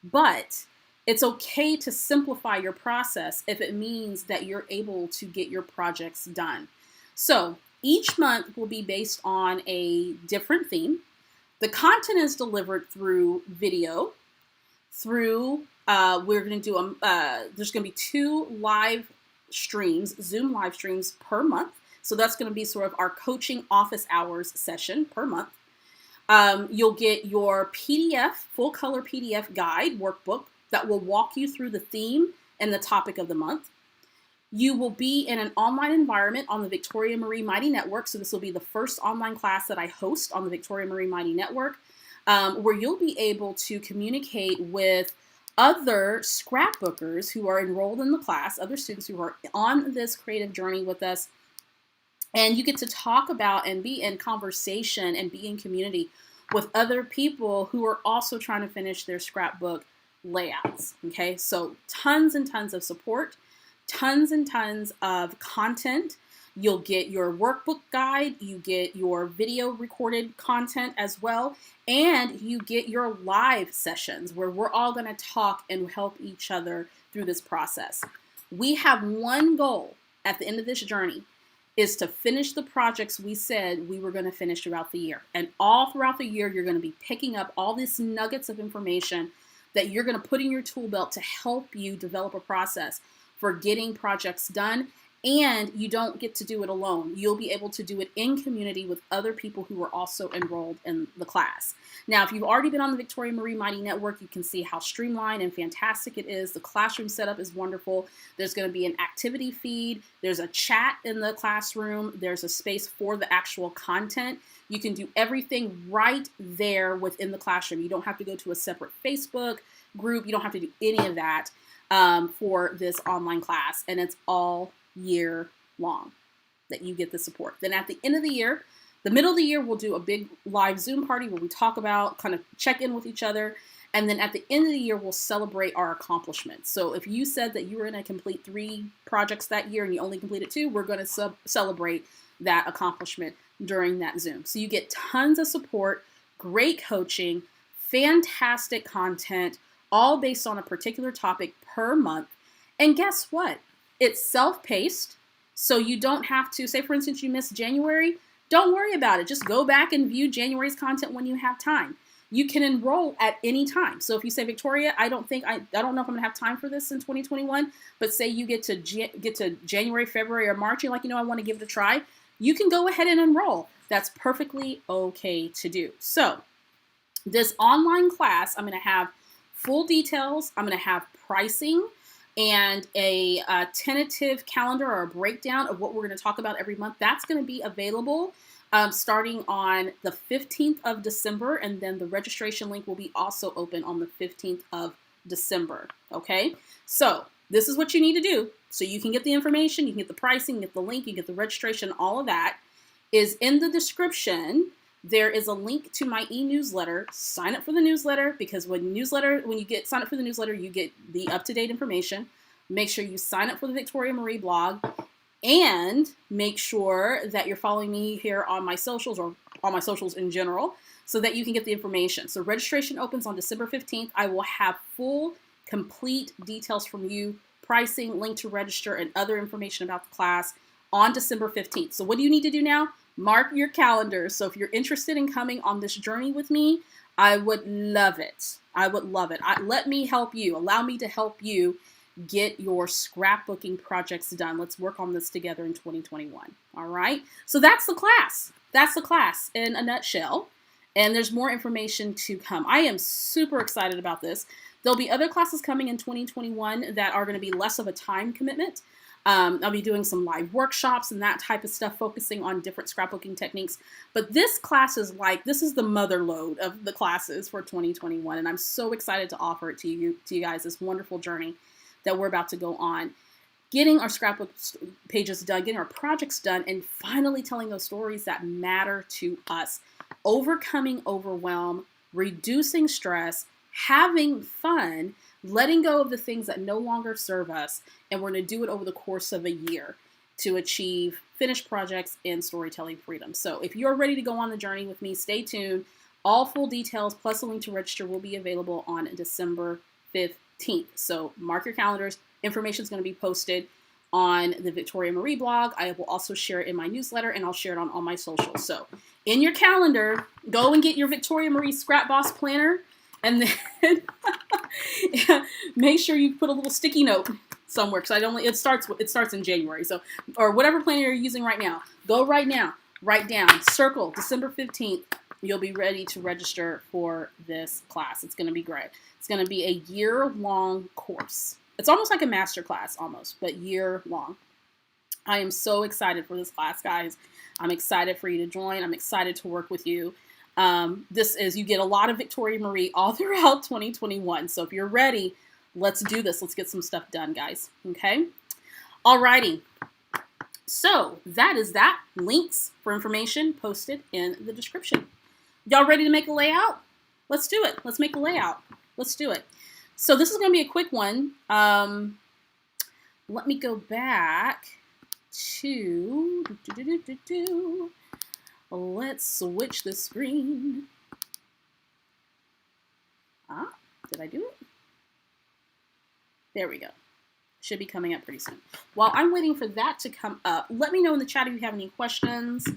but it's okay to simplify your process if it means that you're able to get your projects done. So each month will be based on a different theme. The content is delivered through video, through, we're going to do, there's going to be 2 live streams, Zoom live streams per month. So that's going to be sort of our coaching office hours session per month. You'll get your PDF, full color PDF guide workbook that will walk you through the theme and the topic of the month. You will be in an online environment on the Victoria Marie Mighty Network. So this will be the first online class that I host on the Victoria Marie Mighty Network, where you'll be able to communicate with other scrapbookers who are enrolled in the class, other students who are on this creative journey with us. And you get to talk about and be in conversation and be in community with other people who are also trying to finish their scrapbook layouts. Okay, so tons and tons of support, tons and tons of content. You'll get your workbook guide, you get your video recorded content as well, and you get your live sessions where we're all going to talk and help each other through this process. We have one goal at the end of this journey, is to finish the projects we said we were going to finish throughout the year. And all throughout the year, you're going to be picking up all these nuggets of information that you're going to put in your tool belt to help you develop a process for getting projects done. And you don't get to do it alone. You'll be able to do it in community with other people who are also enrolled in the class. Now, if you've already been on the Victoria Marie Mighty Network, you can see how streamlined and fantastic it is. The classroom setup is wonderful. There's going to be an activity feed. There's a chat in the classroom. There's a space for the actual content. You can do everything right there within the classroom. You don't have to go to a separate Facebook group. You don't have to do any of that for this online class. And it's all year long that you get the support. Then at the end of the year, the middle of the year, we'll do a big live Zoom party where we talk about, kind of check in with each other. And then at the end of the year, we'll celebrate our accomplishments. So if you said that you were going to complete 3 projects that year and you only completed 2, we're going to celebrate that accomplishment during that Zoom. So you get tons of support, great coaching, fantastic content, all based on a particular topic per month. And guess what? It's self-paced, so you don't have to, say for instance you missed January, don't worry about it. Just go back and view January's content when you have time. You can enroll at any time. So if you say, Victoria, I don't know if I'm gonna have time for this in 2021, but say you get to January, February, or March, you're like, I want to give it a try, you can go ahead and enroll. That's perfectly okay to do. So this online class, I'm gonna have full details, I'm gonna have pricing, and a tentative calendar or a breakdown of what we're going to talk about every month. That's going to be available starting on the 15th of December, and then the registration link will be also open on the 15th of December, okay? So this is what you need to do so you can get the information, you can get the pricing, get the link, you get the registration, all of that is in the description. There is a link to my e-newsletter. Sign up for the newsletter, because when you sign up for the newsletter, you get the up-to-date information. Make sure you sign up for the Victoria Marie blog. And make sure that you're following me here on my socials or on my socials in general so that you can get the information. So registration opens on December 15th. I will have full, complete details from you, pricing, link to register, and other information about the class on December 15th. So what do you need to do now? Mark your calendars. So if you're interested in coming on this journey with me, I would love it. I would love it. Let me help you. Allow me to help you get your scrapbooking projects done. Let's work on this together in 2021. All right. So that's the class. That's the class in a nutshell. And there's more information to come. I am super excited about this. There'll be other classes coming in 2021 that are going to be less of a time commitment. I'll be doing some live workshops and that type of stuff, focusing on different scrapbooking techniques. But this class is this is the mother lode of the classes for 2021. And I'm so excited to offer it to you guys, this wonderful journey that we're about to go on. Getting our scrapbook pages done, getting our projects done, and finally telling those stories that matter to us. Overcoming overwhelm, reducing stress, having fun, letting go of the things that no longer serve us, and we're going to do it over the course of a year to achieve finished projects and storytelling freedom. So if you're ready to go on the journey with me, stay tuned. All full details plus a link to register will be available on December 15th. So mark your calendars. Information is going to be posted on the Victoria Marie blog. I will also share it in my newsletter, and I'll share it on all my socials. So in your calendar, go and get your Victoria Marie Scrap Boss planner, and then make sure you put a little sticky note somewhere, because it starts in January. So, or whatever planner you're using right now, go right now, write down, circle December 15th. You'll be ready to register for this class. It's going to be great. It's going to be a year-long course. It's almost like a master class, almost, but year-long. I am so excited for this class, guys. I'm excited for you to join. I'm excited to work with you. You get a lot of Victoria Marie all throughout 2021. So if you're ready, let's do this. Let's get some stuff done, guys. Okay? Alrighty. So that is that. Links for information posted in the description. Y'all ready to make a layout? Let's do it. Let's make a layout. Let's do it. So this is going to be a quick one. Let me go back to... Let's switch the screen. Did I do it? There we go. Should be coming up pretty soon. While I'm waiting for that to come up, let me know in the chat if you have any questions.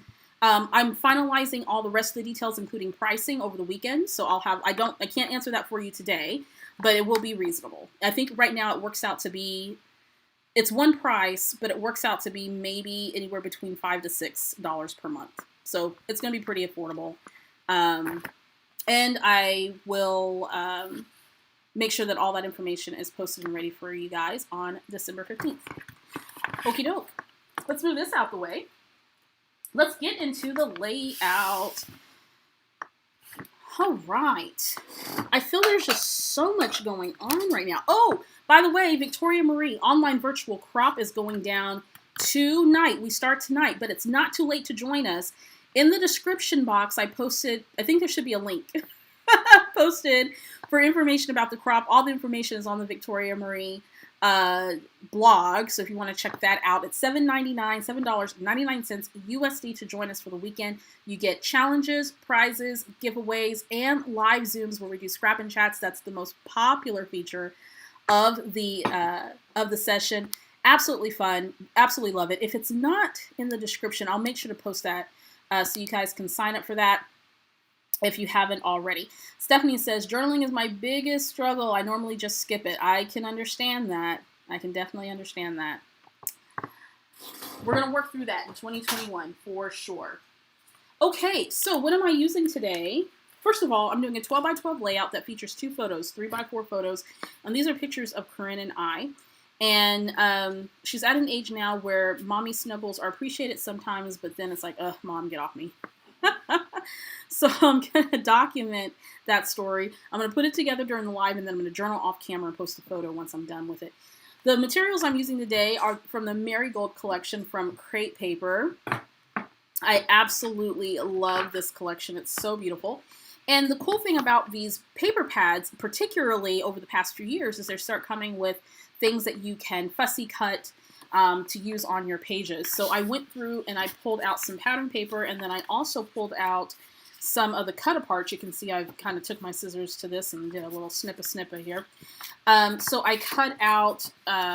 I'm finalizing all the rest of the details, including pricing, over the weekend. So I can't answer that for you today, but it will be reasonable. I think right now it works out to be, it's one price, but it works out to be maybe anywhere between $5 to $6 per month. So it's going to be pretty affordable. And I will make sure that all that information is posted and ready for you guys on December 15th. Okie doke. Let's move this out the way. Let's get into the layout. All right. I feel there's just so much going on right now. Oh, by the way, Victoria Marie online virtual crop is going down tonight. We start tonight, but it's not too late to join us. In the description box, I posted, I think there should be a link posted for information about the crop. All the information is on the Victoria Marie blog. So if you want to check that out, it's $7.99 USD to join us for the weekend. You get challenges, prizes, giveaways, and live Zooms where we do scrap and chats. That's the most popular feature of the session. Absolutely fun. Absolutely love it. If it's not in the description, I'll make sure to post that so you guys can sign up for that if you haven't already. Stephanie says, journaling is my biggest struggle. I normally just skip it. I can understand that. I can definitely understand that. We're going to work through that in 2021 for sure. Okay, so what am I using today? First of all, I'm doing a 12 by 12 layout that features 2 photos, 3 by 4 photos. And these are pictures of Corinne and I. And she's at an age now where mommy snuggles are appreciated sometimes, but then it's like, mom, get off me. So I'm going to document that story. I'm going to put it together during the live, and then I'm going to journal off camera and post a photo once I'm done with it. The materials I'm using today are from the Marigold collection from Crate Paper. I absolutely love this collection. It's so beautiful. And the cool thing about these paper pads, particularly over the past few years, is they start coming with things that you can fussy cut, to use on your pages. So I went through and I pulled out some pattern paper, and then I also pulled out some of the cut aparts. You can see I kind of took my scissors to this and did a little snippa here. So I cut out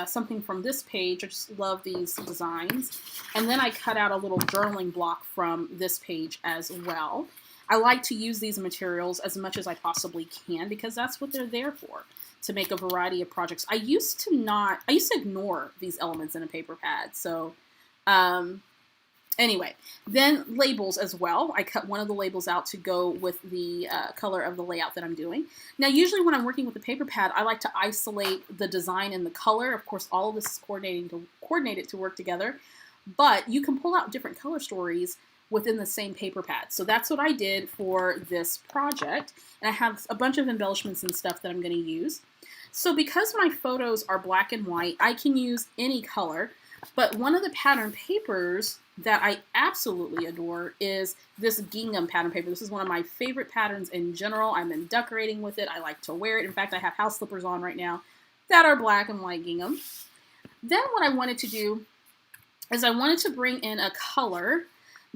something from this page. I just love these designs. And then I cut out a little journaling block from this page as well. I like to use these materials as much as I possibly can because that's what they're there for, to make a variety of projects. I used to ignore these elements in a paper pad. So anyway, then labels as well. I cut one of the labels out to go with the color of the layout that I'm doing. Now, usually when I'm working with a paper pad, I like to isolate the design and the color. Of course, all of this is coordinated to work together, but you can pull out different color stories within the same paper pad. So that's what I did for this project. And I have a bunch of embellishments and stuff that I'm going to use. So because my photos are black and white, I can use any color. But one of the pattern papers that I absolutely adore is this gingham pattern paper. This is one of my favorite patterns in general. I've been decorating with it. I like to wear it. In fact, I have house slippers on right now that are black and white gingham. Then what I wanted to do is I wanted to bring in a color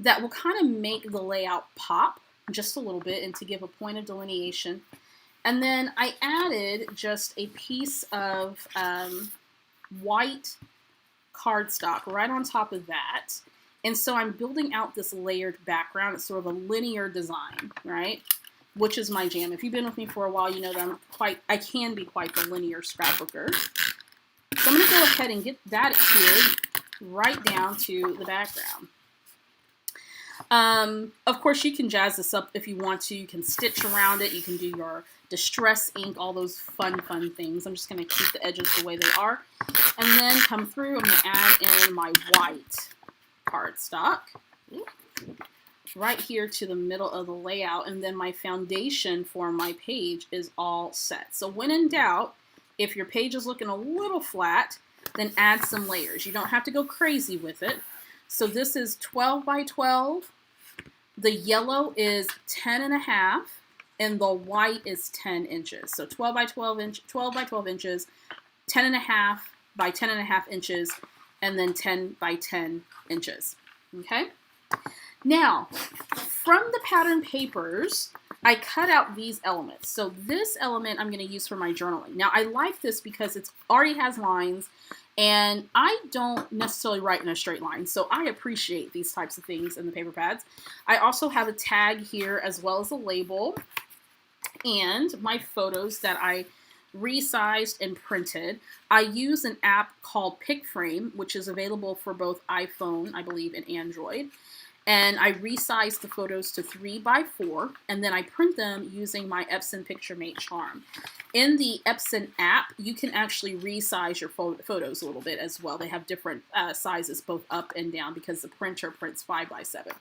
that will kind of make the layout pop just a little bit and to give a point of delineation. And then I added just a piece of white cardstock right on top of that. And so I'm building out this layered background. It's sort of a linear design, right? Which is my jam. If you've been with me for a while, you know that I can be quite the linear scrapbooker. So I'm going to go ahead and get that adhered right down to the background. Of course, you can jazz this up if you want to. You can stitch around it. You can do your distress ink, all those fun things. I'm just going to keep the edges the way they are. And then come through, I'm going to add in my white cardstock right here to the middle of the layout. And then my foundation for my page is all set. So when in doubt, if your page is looking a little flat, then add some layers. You don't have to go crazy with it. So this is 12 by 12. The yellow is 10.5, and the white is 10 inches. So 12 by 12 inches, 10.5 by 10.5 inches, and then 10 by 10 inches. Okay. Now, from the pattern papers, I cut out these elements. So this element I'm going to use for my journaling. Now, I like this because it already has lines, and I don't necessarily write in a straight line, so I appreciate these types of things in the paper pads. I also have a tag here as well as a label and my photos that I resized and printed. I use an app called PicFrame, which is available for both iPhone, I believe, and Android. And I resized the photos to 3 by 4, and then I print them using my Epson PictureMate charm. In the Epson app, you can actually resize your photos a little bit as well. They have different sizes, both up and down, because the printer prints 5 by 7.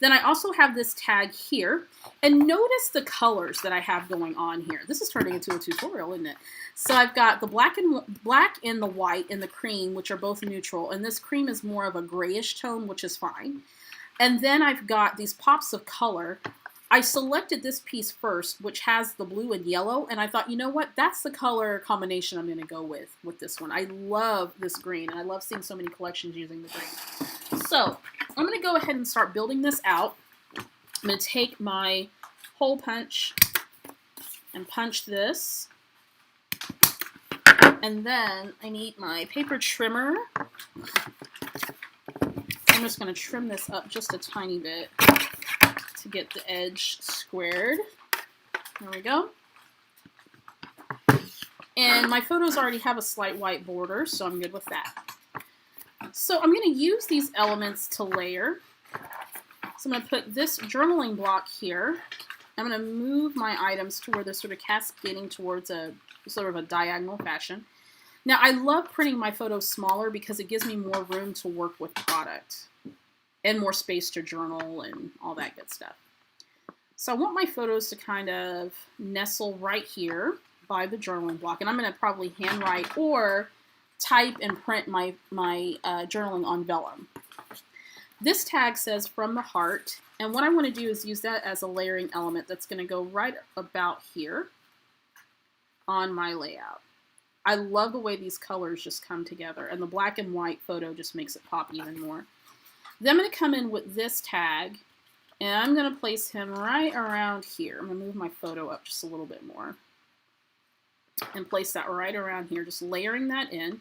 Then I also have this tag here, and notice the colors that I have going on here. This is turning into a tutorial, isn't it? So I've got the black and the white and the cream, which are both neutral, and this cream is more of a grayish tone, which is fine. And then I've got these pops of color. I selected this piece first, which has the blue and yellow, and I thought, you know what, that's the color combination I'm going to go with this one. I love this green, and I love seeing so many collections using the green. So I'm going to go ahead and start building this out. I'm going to take my hole punch and punch this. And then I need my paper trimmer. I'm just going to trim this up just a tiny bit to get the edge squared. There we go. And my photos already have a slight white border, so I'm good with that. So I'm going to use these elements to layer. So I'm going to put this journaling block here. I'm going to move my items to where they're sort of cascading towards a sort of a diagonal fashion. Now, I love printing my photos smaller because it gives me more room to work with product and more space to journal and all that good stuff. So I want my photos to kind of nestle right here by the journaling block, and I'm going to probably handwrite or type and print my journaling on vellum. This tag says "From the Heart," and what I want to do is use that as a layering element that's going to go right about here on my layout. I love the way these colors just come together, and the black and white photo just makes it pop even more. Then I'm going to come in with this tag, and I'm going to place him right around here. I'm going to move my photo up just a little bit more and place that right around here, just layering that in.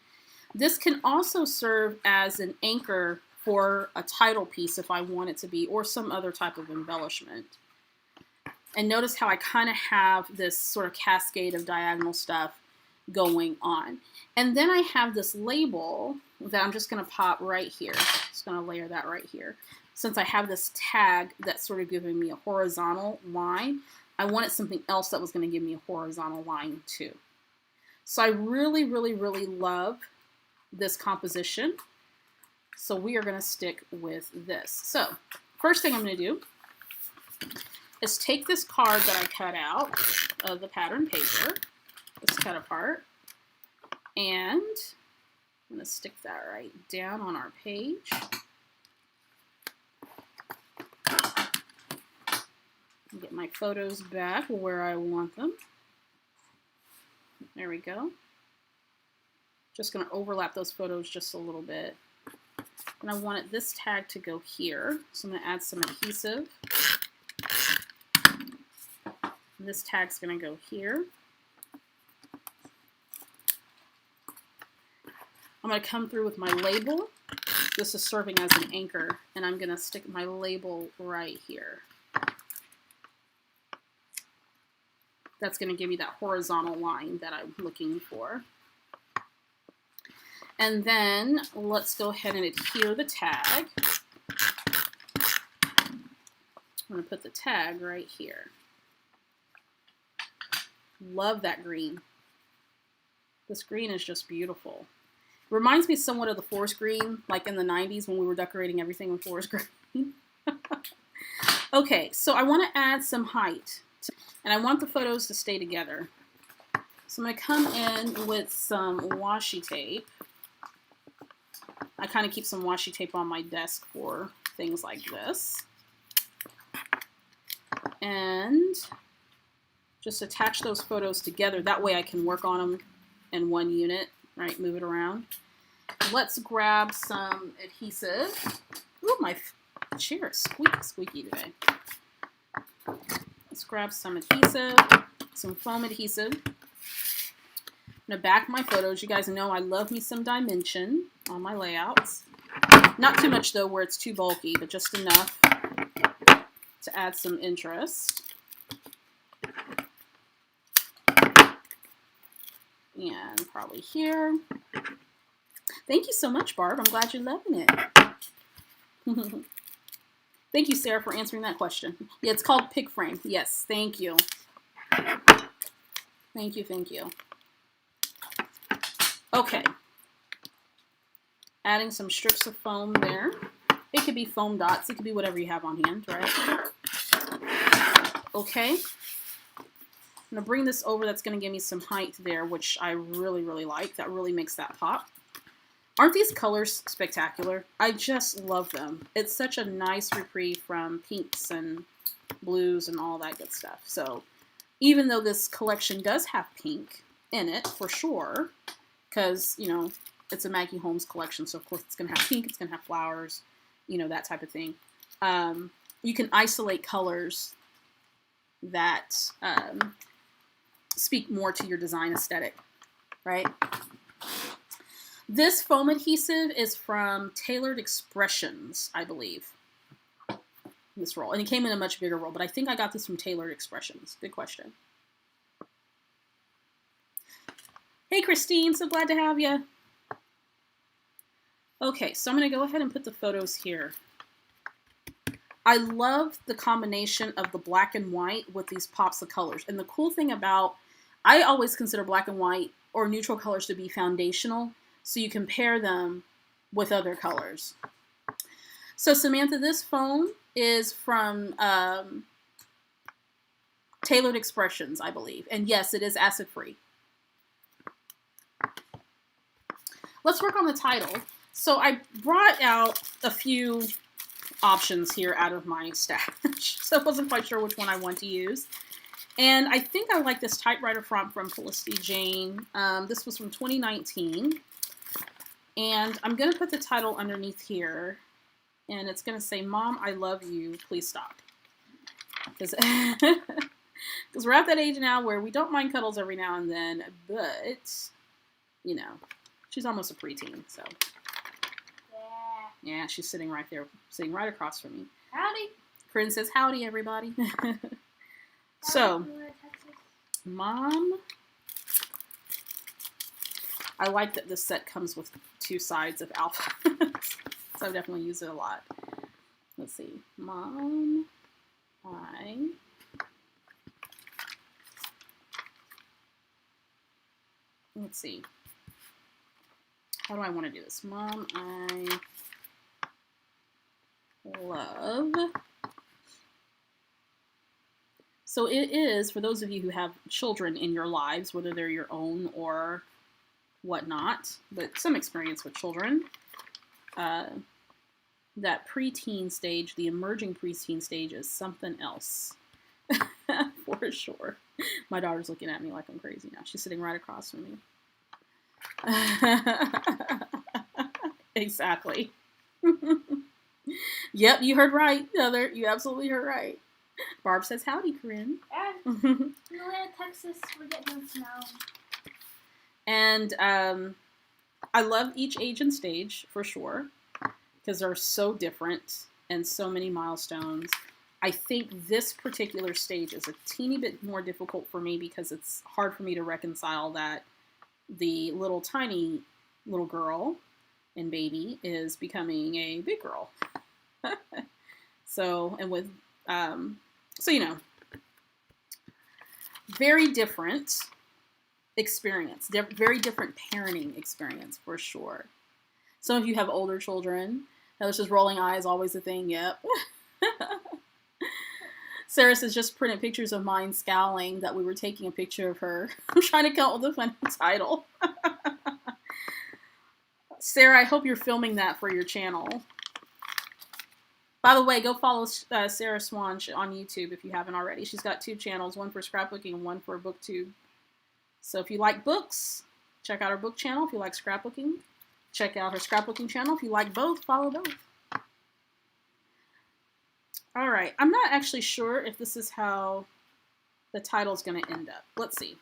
This can also serve as an anchor for a title piece if I want it to be, or some other type of embellishment. And notice how I kind of have this sort of cascade of diagonal stuff going on. And then I have this label that I'm just going to pop right here. Just going to layer that right here. Since I have this tag that's sort of giving me a horizontal line, I wanted something else that was going to give me a horizontal line too. So I really, really, really love this composition. So we are going to stick with this. So first thing I'm going to do is take this card that I cut out of the pattern paper, just cut apart, and I'm going to stick that right down on our page. Get my photos back where I want them. There we go. Just going to overlap those photos just a little bit. And I wanted this tag to go here, so I'm going to add some adhesive. This tag's going to go here. I'm going to come through with my label. This is serving as an anchor, and I'm going to stick my label right here. That's going to give me that horizontal line that I'm looking for. And then let's go ahead and adhere the tag. I'm going to put the tag right here. Love that green. This green is just beautiful. Reminds me somewhat of the forest green, like in the 90s when we were decorating everything with forest green. Okay, so I want to add some height, and I want the photos to stay together. So I'm going to come in with some washi tape. I kind of keep some washi tape on my desk for things like this. And just attach those photos together. That way I can work on them in one unit, right? Move it around. Let's grab some adhesive. Ooh, my chair is squeaky today. Let's grab some adhesive, some foam adhesive. I'm going to back my photos. You guys know I love me some dimension on my layouts. Not too much though where it's too bulky, but just enough to add some interest. And probably here. Thank you so much, Barb. I'm glad you're loving it. Thank you, Sarah, for answering that question. Yeah, it's called pig frame. Yes, thank you. Thank you, thank you. Okay. Adding some strips of foam there. It could be foam dots. It could be whatever you have on hand, right? Okay. I'm going to bring this over. That's going to give me some height there, which I really, really like. That really makes that pop. Aren't these colors spectacular? I just love them. It's such a nice reprieve from pinks and blues and all that good stuff. So even though this collection does have pink in it, for sure, because, you know, it's a Maggie Holmes collection, so of course it's going to have pink, it's going to have flowers, you know, that type of thing. You can isolate colors that speak more to your design aesthetic, right? This foam adhesive is from Tailored Expressions, I believe, this roll. And it came in a much bigger roll, but I think I got this from Tailored Expressions. Good question. Hey, Christine, so glad to have you. Okay, so I'm going to go ahead and put the photos here. I love the combination of the black and white with these pops of colors. And the cool thing about, I always consider black and white or neutral colors to be foundational, so you can pair them with other colors. So Samantha, this foam is from Tailored Expressions, I believe. And yes, it is acid-free. Let's work on the title. So I brought out a few options here out of my stash. So I wasn't quite sure which one I want to use. And I think I like this typewriter font from Felicity Jane. This was from 2019. And I'm going to put the title underneath here. And it's going to say, Mom, I love you. Please stop. Because we're at that age now where we don't mind cuddles every now and then. But, you know, she's almost a preteen. So, yeah, she's sitting right there, sitting right across from me. Howdy. Corinne says, howdy, everybody. So, Mom, I like that this set comes with 2 sides of alphabets. So I've definitely used it a lot. Let's see. Mom, let's see. How do I want to do this? Mom, I love. So it is, for those of you who have children in your lives, whether they're your own or whatnot, but some experience with children, that preteen stage, the emerging preteen stage, is something else. For sure. My daughter's looking at me like I'm crazy now. She's sitting right across from me. Exactly. Yep, you heard right, Heather. You absolutely heard right. Barb says, howdy, Corinne. And in Atlanta, Texas, we're getting snow. And I love each age and stage, for sure, because they're so different and so many milestones. I think this particular stage is a teeny bit more difficult for me because it's hard for me to reconcile that the little tiny little girl and baby is becoming a big girl. So, and with, so, you know, very different experience, very different parenting experience for sure. Some of you have older children. Heather's just rolling eyes, always a thing. Yep. Sarah says, just printed pictures of mine scowling that we were taking a picture of her. I'm trying to come up with a funny title. Sarah, I hope you're filming that for your channel. By the way, go follow Sarah Swan on YouTube if you haven't already. She's got 2 channels, one for scrapbooking and one for booktube. So if you like books, check out her book channel. If you like scrapbooking, check out her scrapbooking channel. If you like both, follow both. All right. I'm not actually sure if this is how the title's going to end up. Let's see.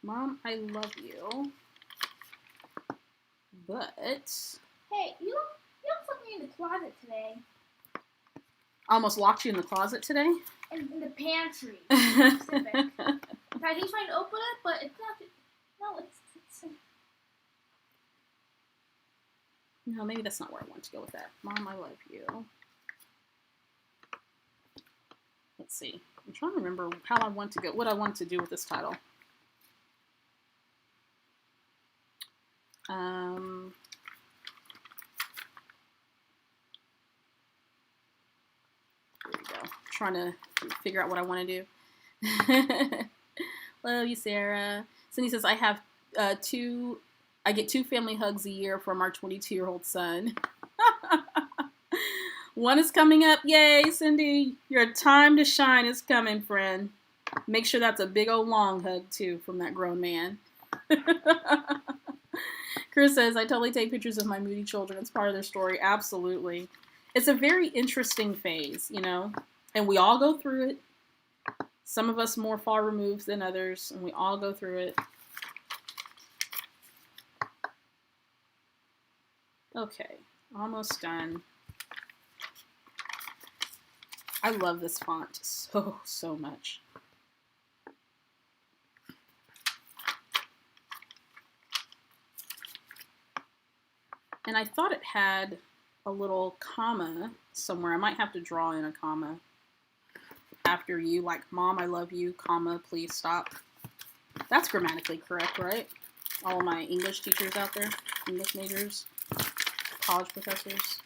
Mom, I love you. But... Hey, you put me in the closet today. Almost locked you in the closet today? In the pantry. Specific. I keep trying to open it, but it's not. No, it's. No, maybe that's not where I want to go with that. Mom, I love you. Let's see. I'm trying to remember how I want to go, what I want to do with this title. There we go. Trying to figure out what I want to do. Love you, Sarah. Cindy says, I get 2 family hugs a year from our 22-year-old son. One is coming up. Yay, Cindy. Your time to shine is coming, friend. Make sure that's a big old long hug, too, from that grown man. Chris says, I totally take pictures of my moody children. It's part of their story. Absolutely. It's a very interesting phase, you know, and we all go through it. Some of us more far removed than others, and we all go through it. Okay, almost done. I love this font so much. And I thought it had a little comma somewhere. I might have to draw in a comma after you, like, Mom, I love you, comma, please stop. That's grammatically correct, right? All of my English teachers out there, English majors, college professors.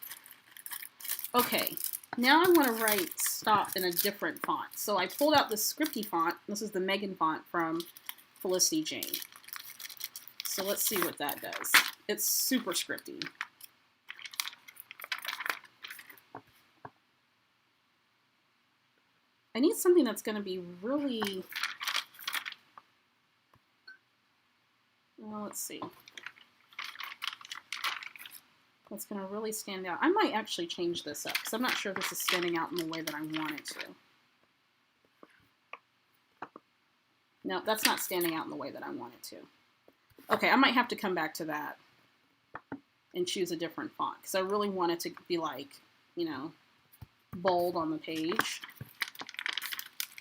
Okay, now I want to write stop in a different font. So I pulled out this Scripty font. This is the Megan font from Felicity Jane. So let's see what that does. It's super scripty. I need something that's going to be really, well, let's see. That's going to really stand out. I might actually change this up because I'm not sure this is standing out in the way that I want it to. No, that's not standing out in the way that I want it to. Okay, I might have to come back to that and choose a different font because I really want it to be like, you know, bold on the page.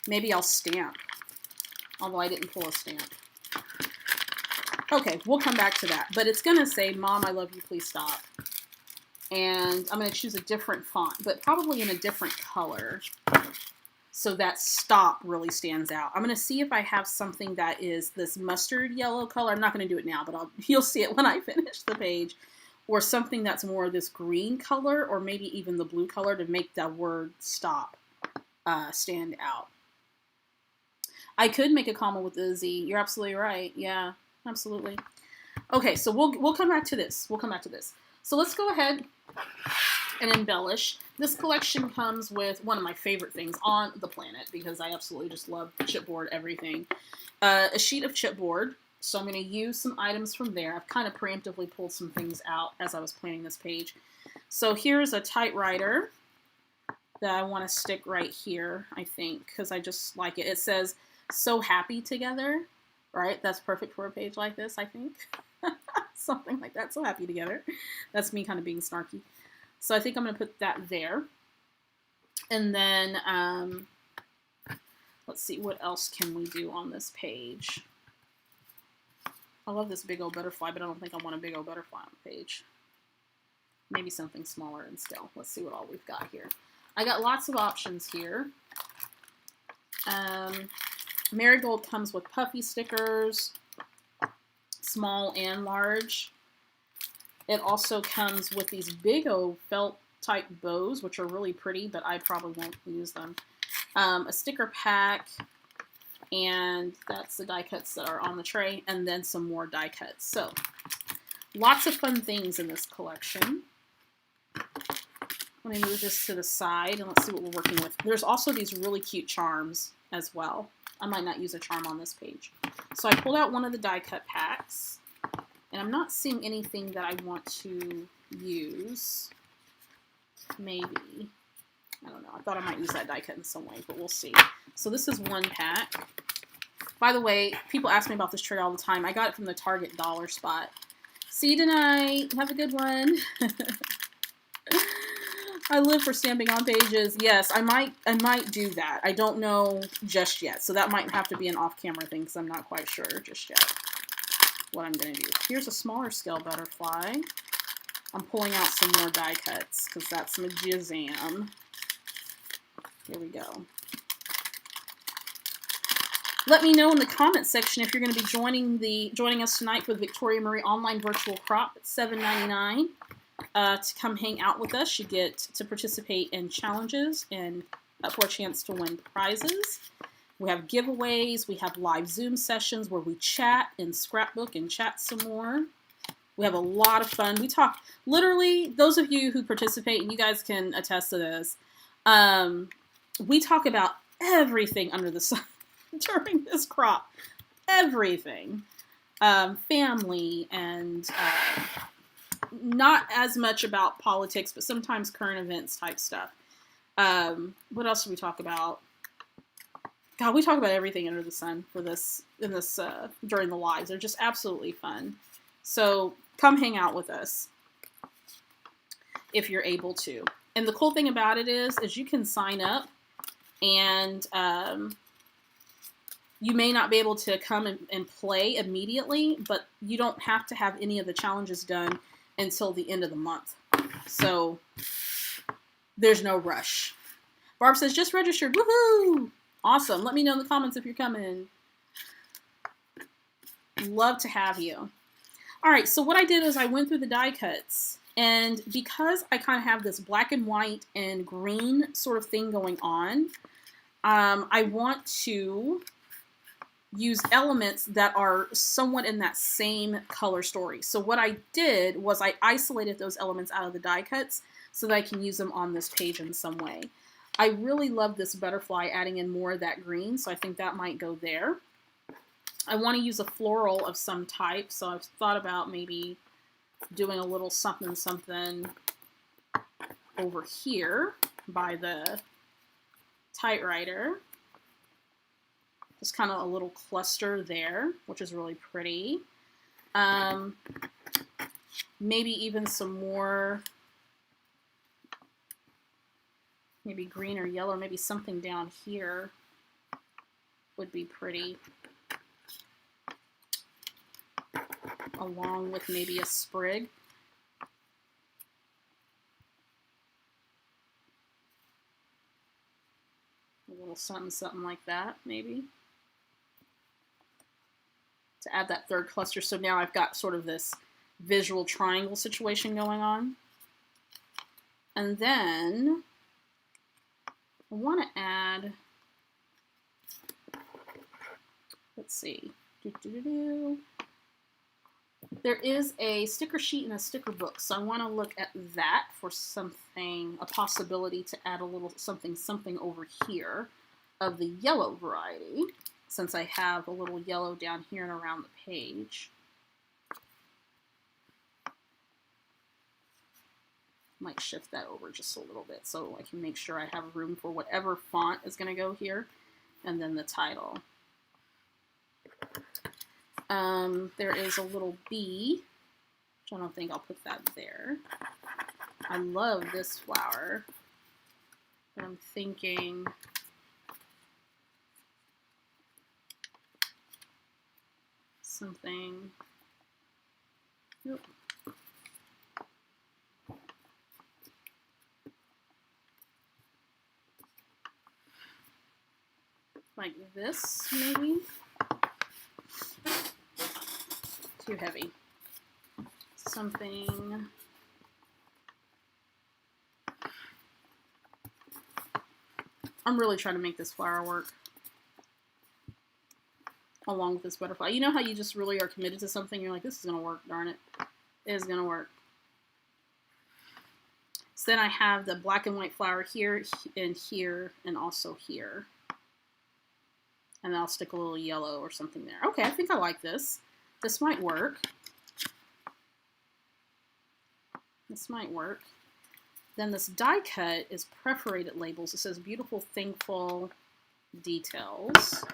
Maybe I'll stamp, although I didn't pull a stamp. Okay, we'll come back to that. But it's going to say, Mom, I love you, please stop. And I'm going to choose a different font, but probably in a different color so that stop really stands out. I'm going to see if I have something that is this mustard yellow color. I'm not going to do it now, but you'll see it when I finish the page. Or something that's more this green color or maybe even the blue color to make that word stop stand out. I could make a comma with a Z. You're absolutely right. Yeah, absolutely. Okay, so we'll come back to this. We'll come back to this. So let's go ahead and embellish. This collection comes with one of my favorite things on the planet because I absolutely just love chipboard everything. A sheet of chipboard. So I'm going to use some items from there. I've kind of preemptively pulled some things out as I was planning this page. So here's a typewriter that I want to stick right here, I think, because I just like it. It says, so happy together, right? That's perfect for a page like this, I think. Something like that, so happy together. That's me kind of being snarky. So I think I'm going to put that there. And then, let's see, what else can we do on this page? I love this big old butterfly, but I don't think I want a big old butterfly on the page. Maybe something smaller and still. Let's see what all we've got here. I got lots of options here. Marigold comes with puffy stickers, small and large. It also comes with these big old felt type bows, which are really pretty, but I probably won't use them. A sticker pack, and that's the die cuts that are on the tray, and then some more die cuts. So, lots of fun things in this collection. Let me move this to the side, and let's see what we're working with. There's also these really cute charms as well. I might not use a charm on this page. So I pulled out one of the die cut packs, and I'm not seeing anything that I want to use. Maybe. I don't know. I thought I might use that die cut in some way, but we'll see. So this is one pack. By the way, people ask me about this tray all the time. I got it from the Target dollar spot. See you tonight. Have a good one. I live for stamping on pages. Yes, I might do that. I don't know just yet. So that might have to be an off-camera thing because I'm not quite sure just yet what I'm going to do. Here's a smaller scale butterfly. I'm pulling out some more die cuts because that's my jam. Here we go. Let me know in the comments section if you're going to be joining us tonight for the Victoria Marie Online Virtual Crop at $7.99. To come hang out with us. You get to participate in challenges and for a chance to win prizes. We have giveaways. We have live Zoom sessions where we chat in Scrapbook and chat some more. We have a lot of fun. We talk, literally, those of you who participate, and you guys can attest to this, we talk about everything under the sun during this crop. Everything. Family and not as much about politics, but sometimes current events type stuff. What else do we talk about? God, we talk about everything under the sun for this during the lives. They're just absolutely fun. So come hang out with us if you're able to. And the cool thing about it is you can sign up, and you may not be able to come and play immediately, but you don't have to have any of the challenges done until the end of the month. So there's no rush. Barb says, just registered. Woohoo! Awesome. Let me know in the comments if you're coming. Love to have you. All right, so what I did is I went through the die cuts, and because I kind of have this black and white and green sort of thing going on, I want to use elements that are somewhat in that same color story. So what I did was I isolated those elements out of the die cuts so that I can use them on this page in some way. I really love this butterfly, adding in more of that green, so I think that might go there. I want to use a floral of some type, so I've thought about maybe doing a little something something over here by the typewriter. Just kind of a little cluster there, which is really pretty. Maybe even some more, maybe green or yellow, maybe something down here would be pretty. Along with maybe a sprig. A little something, something like that, maybe. To add that third cluster. So now I've got sort of this visual triangle situation going on. And then I want to add, let's see, there is a sticker sheet and a sticker book, so I want to look at that for something, a possibility to add a little something over here of the yellow variety, since I have a little yellow down here and around the page. Might shift that over just a little bit so I can make sure I have room for whatever font is going to go here, and then the title. There is a little bee, which I don't think I'll put that there. I love this flower, but I'm thinking something, nope. Like this, maybe? Too heavy. Something. I'm really trying to make this flower work. Along with this butterfly. You know how you just really are committed to something? You're like, this is going to work, darn it. It is going to work. So then I have the black and white flower here, and also here. And I'll stick a little yellow or something there. Okay, I think I like this. This might work. This might work. Then this die cut is perforated labels. It says beautiful, thankful details.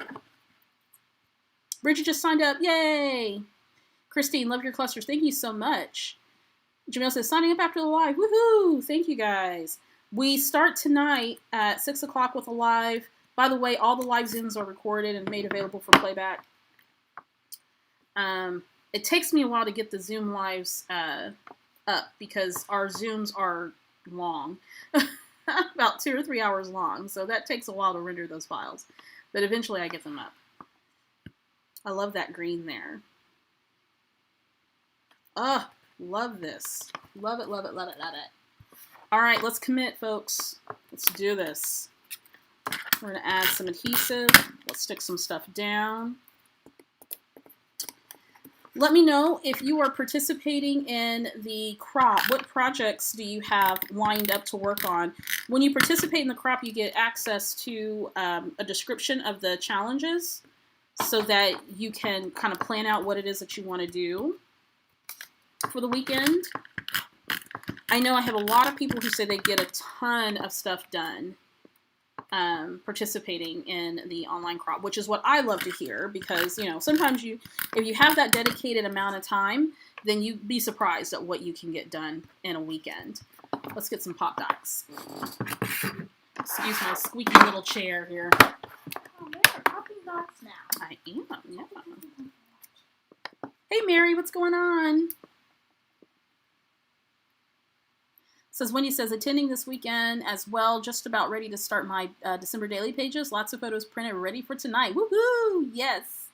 Bridget just signed up. Yay! Christine, love your clusters. Thank you so much. Jamil says, signing up after the live. Woohoo! Thank you guys. We start tonight at 6 o'clock with a live. By the way, all the live Zooms are recorded and made available for playback. It takes me a while to get the Zoom lives up because our Zooms are long, about 2 or 3 hours long. So that takes a while to render those files, but eventually I get them up. I love that green there. Oh, love this. Love it, love it, love it, love it. All right, let's commit, folks. Let's do this. We're going to add some adhesive. Let's stick some stuff down. Let me know if you are participating in the crop. What projects do you have lined up to work on? When you participate in the crop, you get access to a description of the challenges so that you can kind of plan out what it is that you want to do for the weekend. I know I have a lot of people who say they get a ton of stuff done participating in the online crop, which is what I love to hear because, you know, sometimes if you have that dedicated amount of time, then you'd be surprised at what you can get done in a weekend. Let's get some pop docs. Excuse my squeaky little chair here. Oh, there are popping dots now. I am, yeah. Hey, Mary, what's going on? Says Wendy says, attending this weekend as well, just about ready to start my December daily pages. Lots of photos printed, ready for tonight. Woohoo! Yes.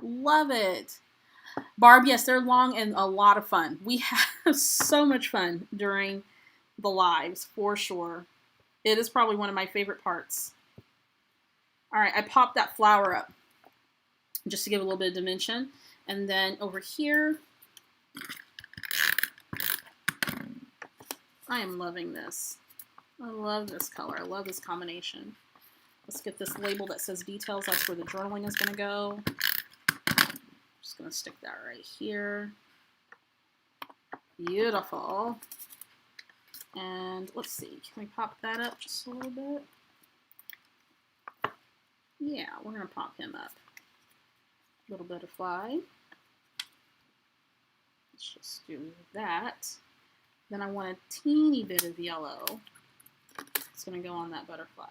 Love it. Barb, yes, they're long and a lot of fun. We have so much fun during the lives, for sure. It is probably one of my favorite parts. All right, I popped that flower up just to give a little bit of dimension. And then over here, I am loving this. I love this color. I love this combination. Let's get this label that says details. That's where the journaling is going to go. Just going to stick that right here. Beautiful. And let's see, can we pop that up just a little bit? Yeah, we're going to pop him up. Little butterfly. Let's just do that. Then I want a teeny bit of yellow. It's going to go on that butterfly.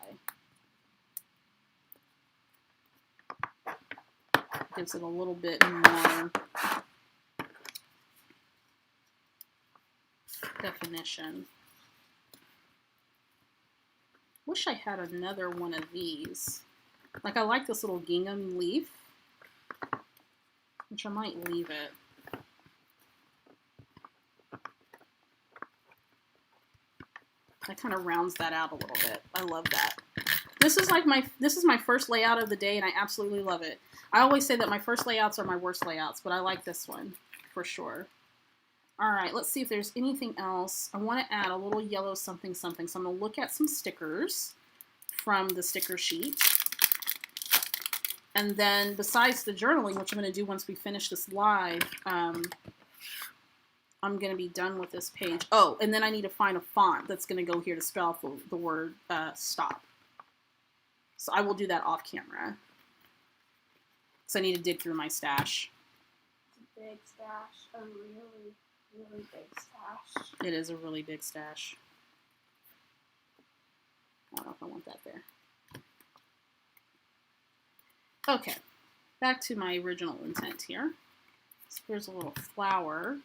Gives it a little bit more definition. Wish I had another one of these. Like, I like this little gingham leaf, which I might leave it. That kind of rounds that out a little bit. I love that. This is my first layout of the day, and I absolutely love it. I always say that my first layouts are my worst layouts, but I like this one for sure. All right, let's see if there's anything else. I want to add a little yellow something something. So I'm going to look at some stickers from the sticker sheet. And then besides the journaling, which I'm going to do once we finish this live, I'm going to be done with this page. Oh, and then I need to find a font that's going to go here to spell the word stop. So I will do that off camera. So I need to dig through my stash. It's a big stash. A really, really big stash. It is a really big stash. I don't know if I want that there. Okay, back to my original intent here. So here's a little flower.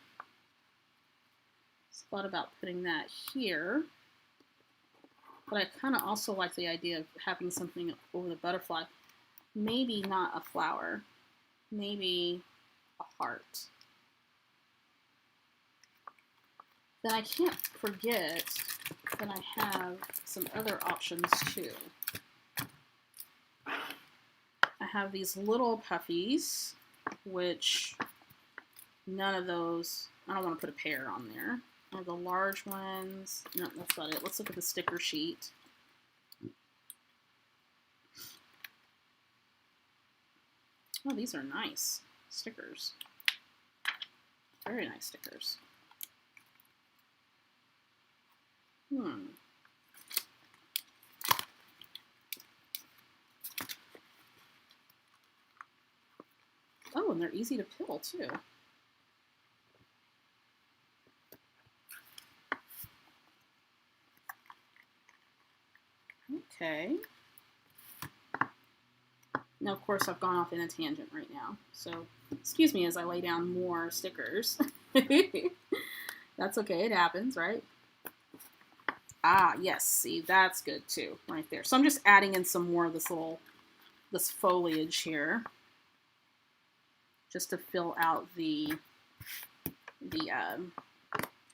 Just thought about putting that here. But I kind of also like the idea of having something over the butterfly. Maybe not a flower. Maybe a heart. Then I can't forget that I have some other options too. I have these little puffies, which none of those, I don't want to put a pear on there. I have the large ones. No, that's not it. Let's look at the sticker sheet. Oh, these are nice stickers. Very nice stickers. Oh, and they're easy to peel too. Okay. Now, of course, I've gone off in a tangent right now, so excuse me as I lay down more stickers. That's okay, it happens, right? Ah, yes, see, that's good too, right there. So I'm just adding in some more of this foliage here, just to fill out the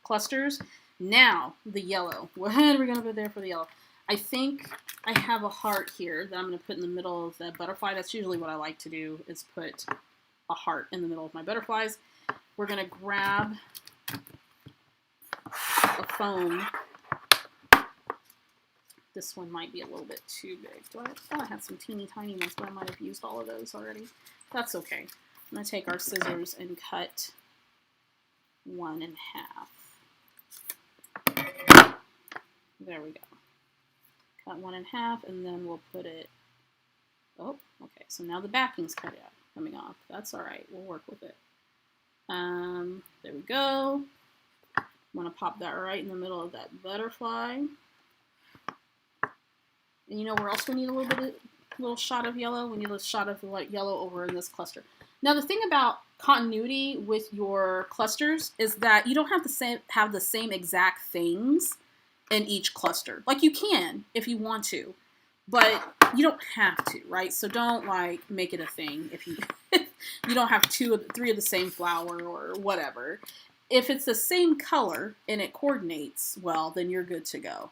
clusters. Now, the yellow. What are we gonna put there for the yellow? I think I have a heart here that I'm going to put in the middle of the butterfly. That's usually what I like to do, is put a heart in the middle of my butterflies. We're going to grab a foam. This one might be a little bit too big. I thought I had some teeny tiny ones, but I might have used all of those already. That's okay. I'm going to take our scissors and cut 1 in half. There we go. Cut 1 in half, and then we'll put it, oh, okay, so now the backing's coming off. That's all right, we'll work with it. There we go. I'm gonna pop that right in the middle of that butterfly. And you know where else we need a little shot of yellow? We need a shot of the yellow over in this cluster. Now the thing about continuity with your clusters is that you don't have the same exact things in each cluster. Like, you can if you want to, but you don't have to, right? So don't like make it a thing if you you don't have 2 or 3 of the same flower or whatever. If it's the same color and it coordinates well, then you're good to go.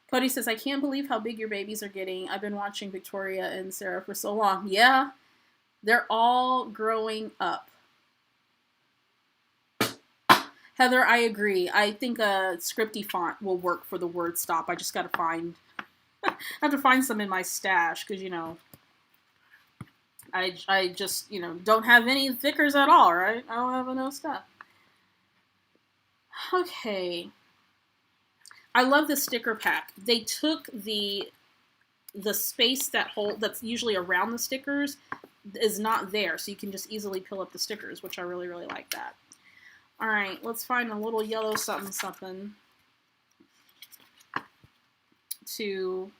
Cody says, I can't believe how big your babies are getting. I've been watching Victoria and Sarah for so long. Yeah, they're all growing up. Heather, I agree. I think a scripty font will work for the word stop. I just got to find, I have to find some in my stash because, you know, I just, you know, don't have any thickers at all, right? I don't have enough stuff. Okay. I love the sticker pack. They took the space that's usually around the stickers is not there, so you can just easily peel up the stickers, which I really, really like that. All right, let's find a little yellow something something to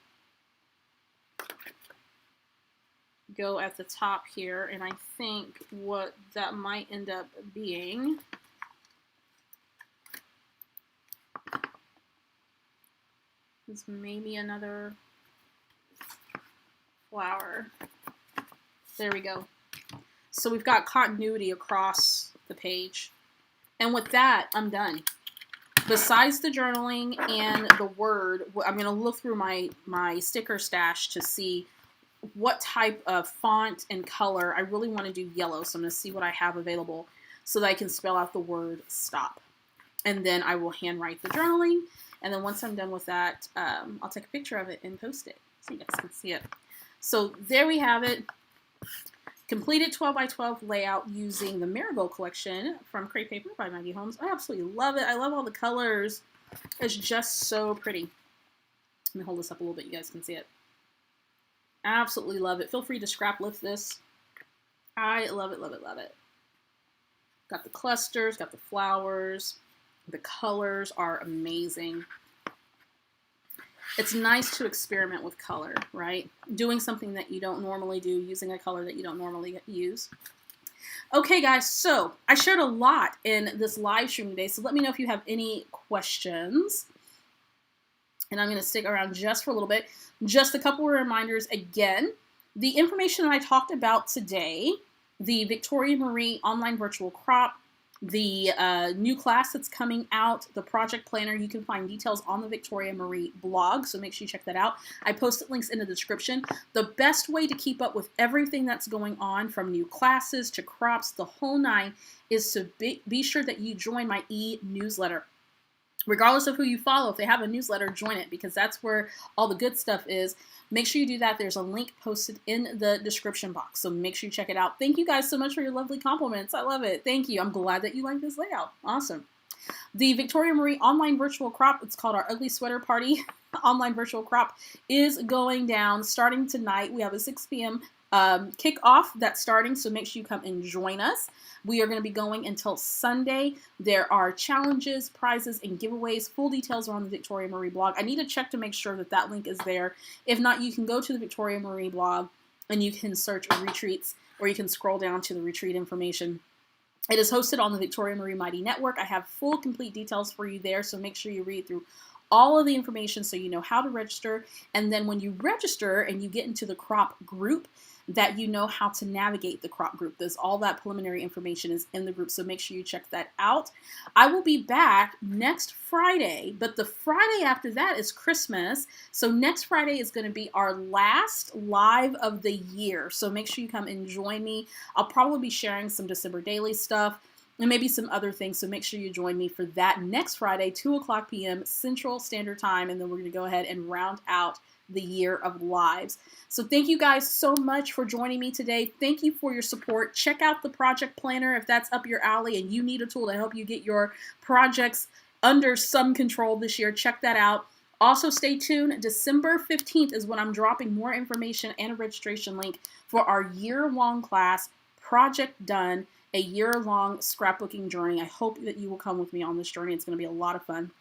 go at the top here, and I think what that might end up being is maybe another flower. There we go. So we've got continuity across the page. And with that, I'm done. Besides the journaling and the word, I'm going to look through my sticker stash to see what type of font and color. I really want to do yellow, so I'm going to see what I have available so that I can spell out the word stop. And then I will handwrite the journaling. And then once I'm done with that, I'll take a picture of it and post it so you guys can see it. So there we have it. Completed 12 by 12 layout using the Marigold collection from Crepe Paper by Maggie Holmes. I absolutely love it. I love all the colors. It's just so pretty. Let me hold this up a little bit. You guys can see it. Absolutely love it. Feel free to scrap lift this. I love it, love it, love it. Got the clusters, got the flowers. The colors are amazing. It's nice to experiment with color, right? Doing something that you don't normally do, using a color that you don't normally use. Okay, guys, so I shared a lot in this live stream today, so let me know if you have any questions. And I'm going to stick around just for a little bit. Just a couple of reminders again. The information that I talked about today, the Victoria Marie online virtual crop, the new class that's coming out, the project planner, you can find details on the Victoria Marie blog, so make sure you check that out. I posted links in the description. The best way to keep up with everything that's going on, from new classes to crops, the whole nine, is to be sure that you join my e-newsletter. Regardless of who you follow, if they have a newsletter, join it, because that's where all the good stuff is. Make sure you do that. There's a link posted in the description box, so make sure you check it out. Thank you guys so much for your lovely compliments. I love it. Thank you. I'm glad that you like this layout. Awesome. The Victoria Marie online virtual crop, it's called our Ugly Sweater Party online virtual crop, is going down starting tonight. We have a 6 p.m. Kickoff that's starting, so make sure you come and join us. We are going to be going until Sunday. There are challenges, prizes, and giveaways. Full details are on the Victoria Marie blog. I need to check to make sure that that link is there. If not, you can go to the Victoria Marie blog and you can search retreats, or you can scroll down to the retreat information. It is hosted on the Victoria Marie Mighty Network. I have full, complete details for you there, so make sure you read through all of the information so you know how to register. And then when you register and you get into the crop group, that you know how to navigate the crop group. There's all that preliminary information is in the group, so make sure you check that out. I will be back next Friday, but the Friday after that is Christmas, so next Friday is going to be our last live of the year, so make sure you come and join me. I'll probably be sharing some December daily stuff and maybe some other things, so make sure you join me for that next Friday, 2 o'clock p.m. Central Standard Time, and then we're going to go ahead and round out the year of lives. So thank you guys so much for joining me today. Thank you for your support. Check out the project planner if that's up your alley and you need a tool to help you get your projects under some control this year. Check that out. Also stay tuned. December 15th is when I'm dropping more information and a registration link for our year-long class, Project Done, a year-long scrapbooking journey. I hope that you will come with me on this journey. It's going to be a lot of fun.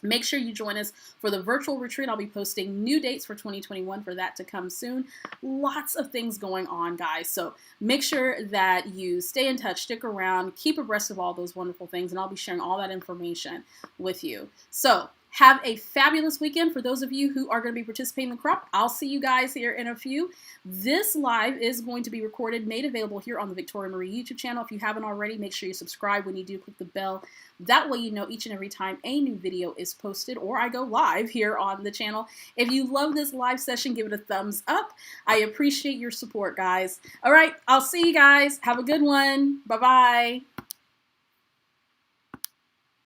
Make sure you join us for the virtual retreat. I'll be posting new dates for 2021 for that to come soon. Lots of things going on, guys. So make sure that you stay in touch, stick around, keep abreast of all those wonderful things, and I'll be sharing all that information with you. So have a fabulous weekend. For those of you who are going to be participating in the crop, I'll see you guys here in a few. This live is going to be recorded, made available here on the Victoria Marie YouTube channel. If you haven't already, make sure you subscribe. When you do, click the bell. That way you know each and every time a new video is posted or I go live here on the channel. If you love this live session, give it a thumbs up. I appreciate your support, guys. All right, I'll see you guys. Have a good one. Bye-bye.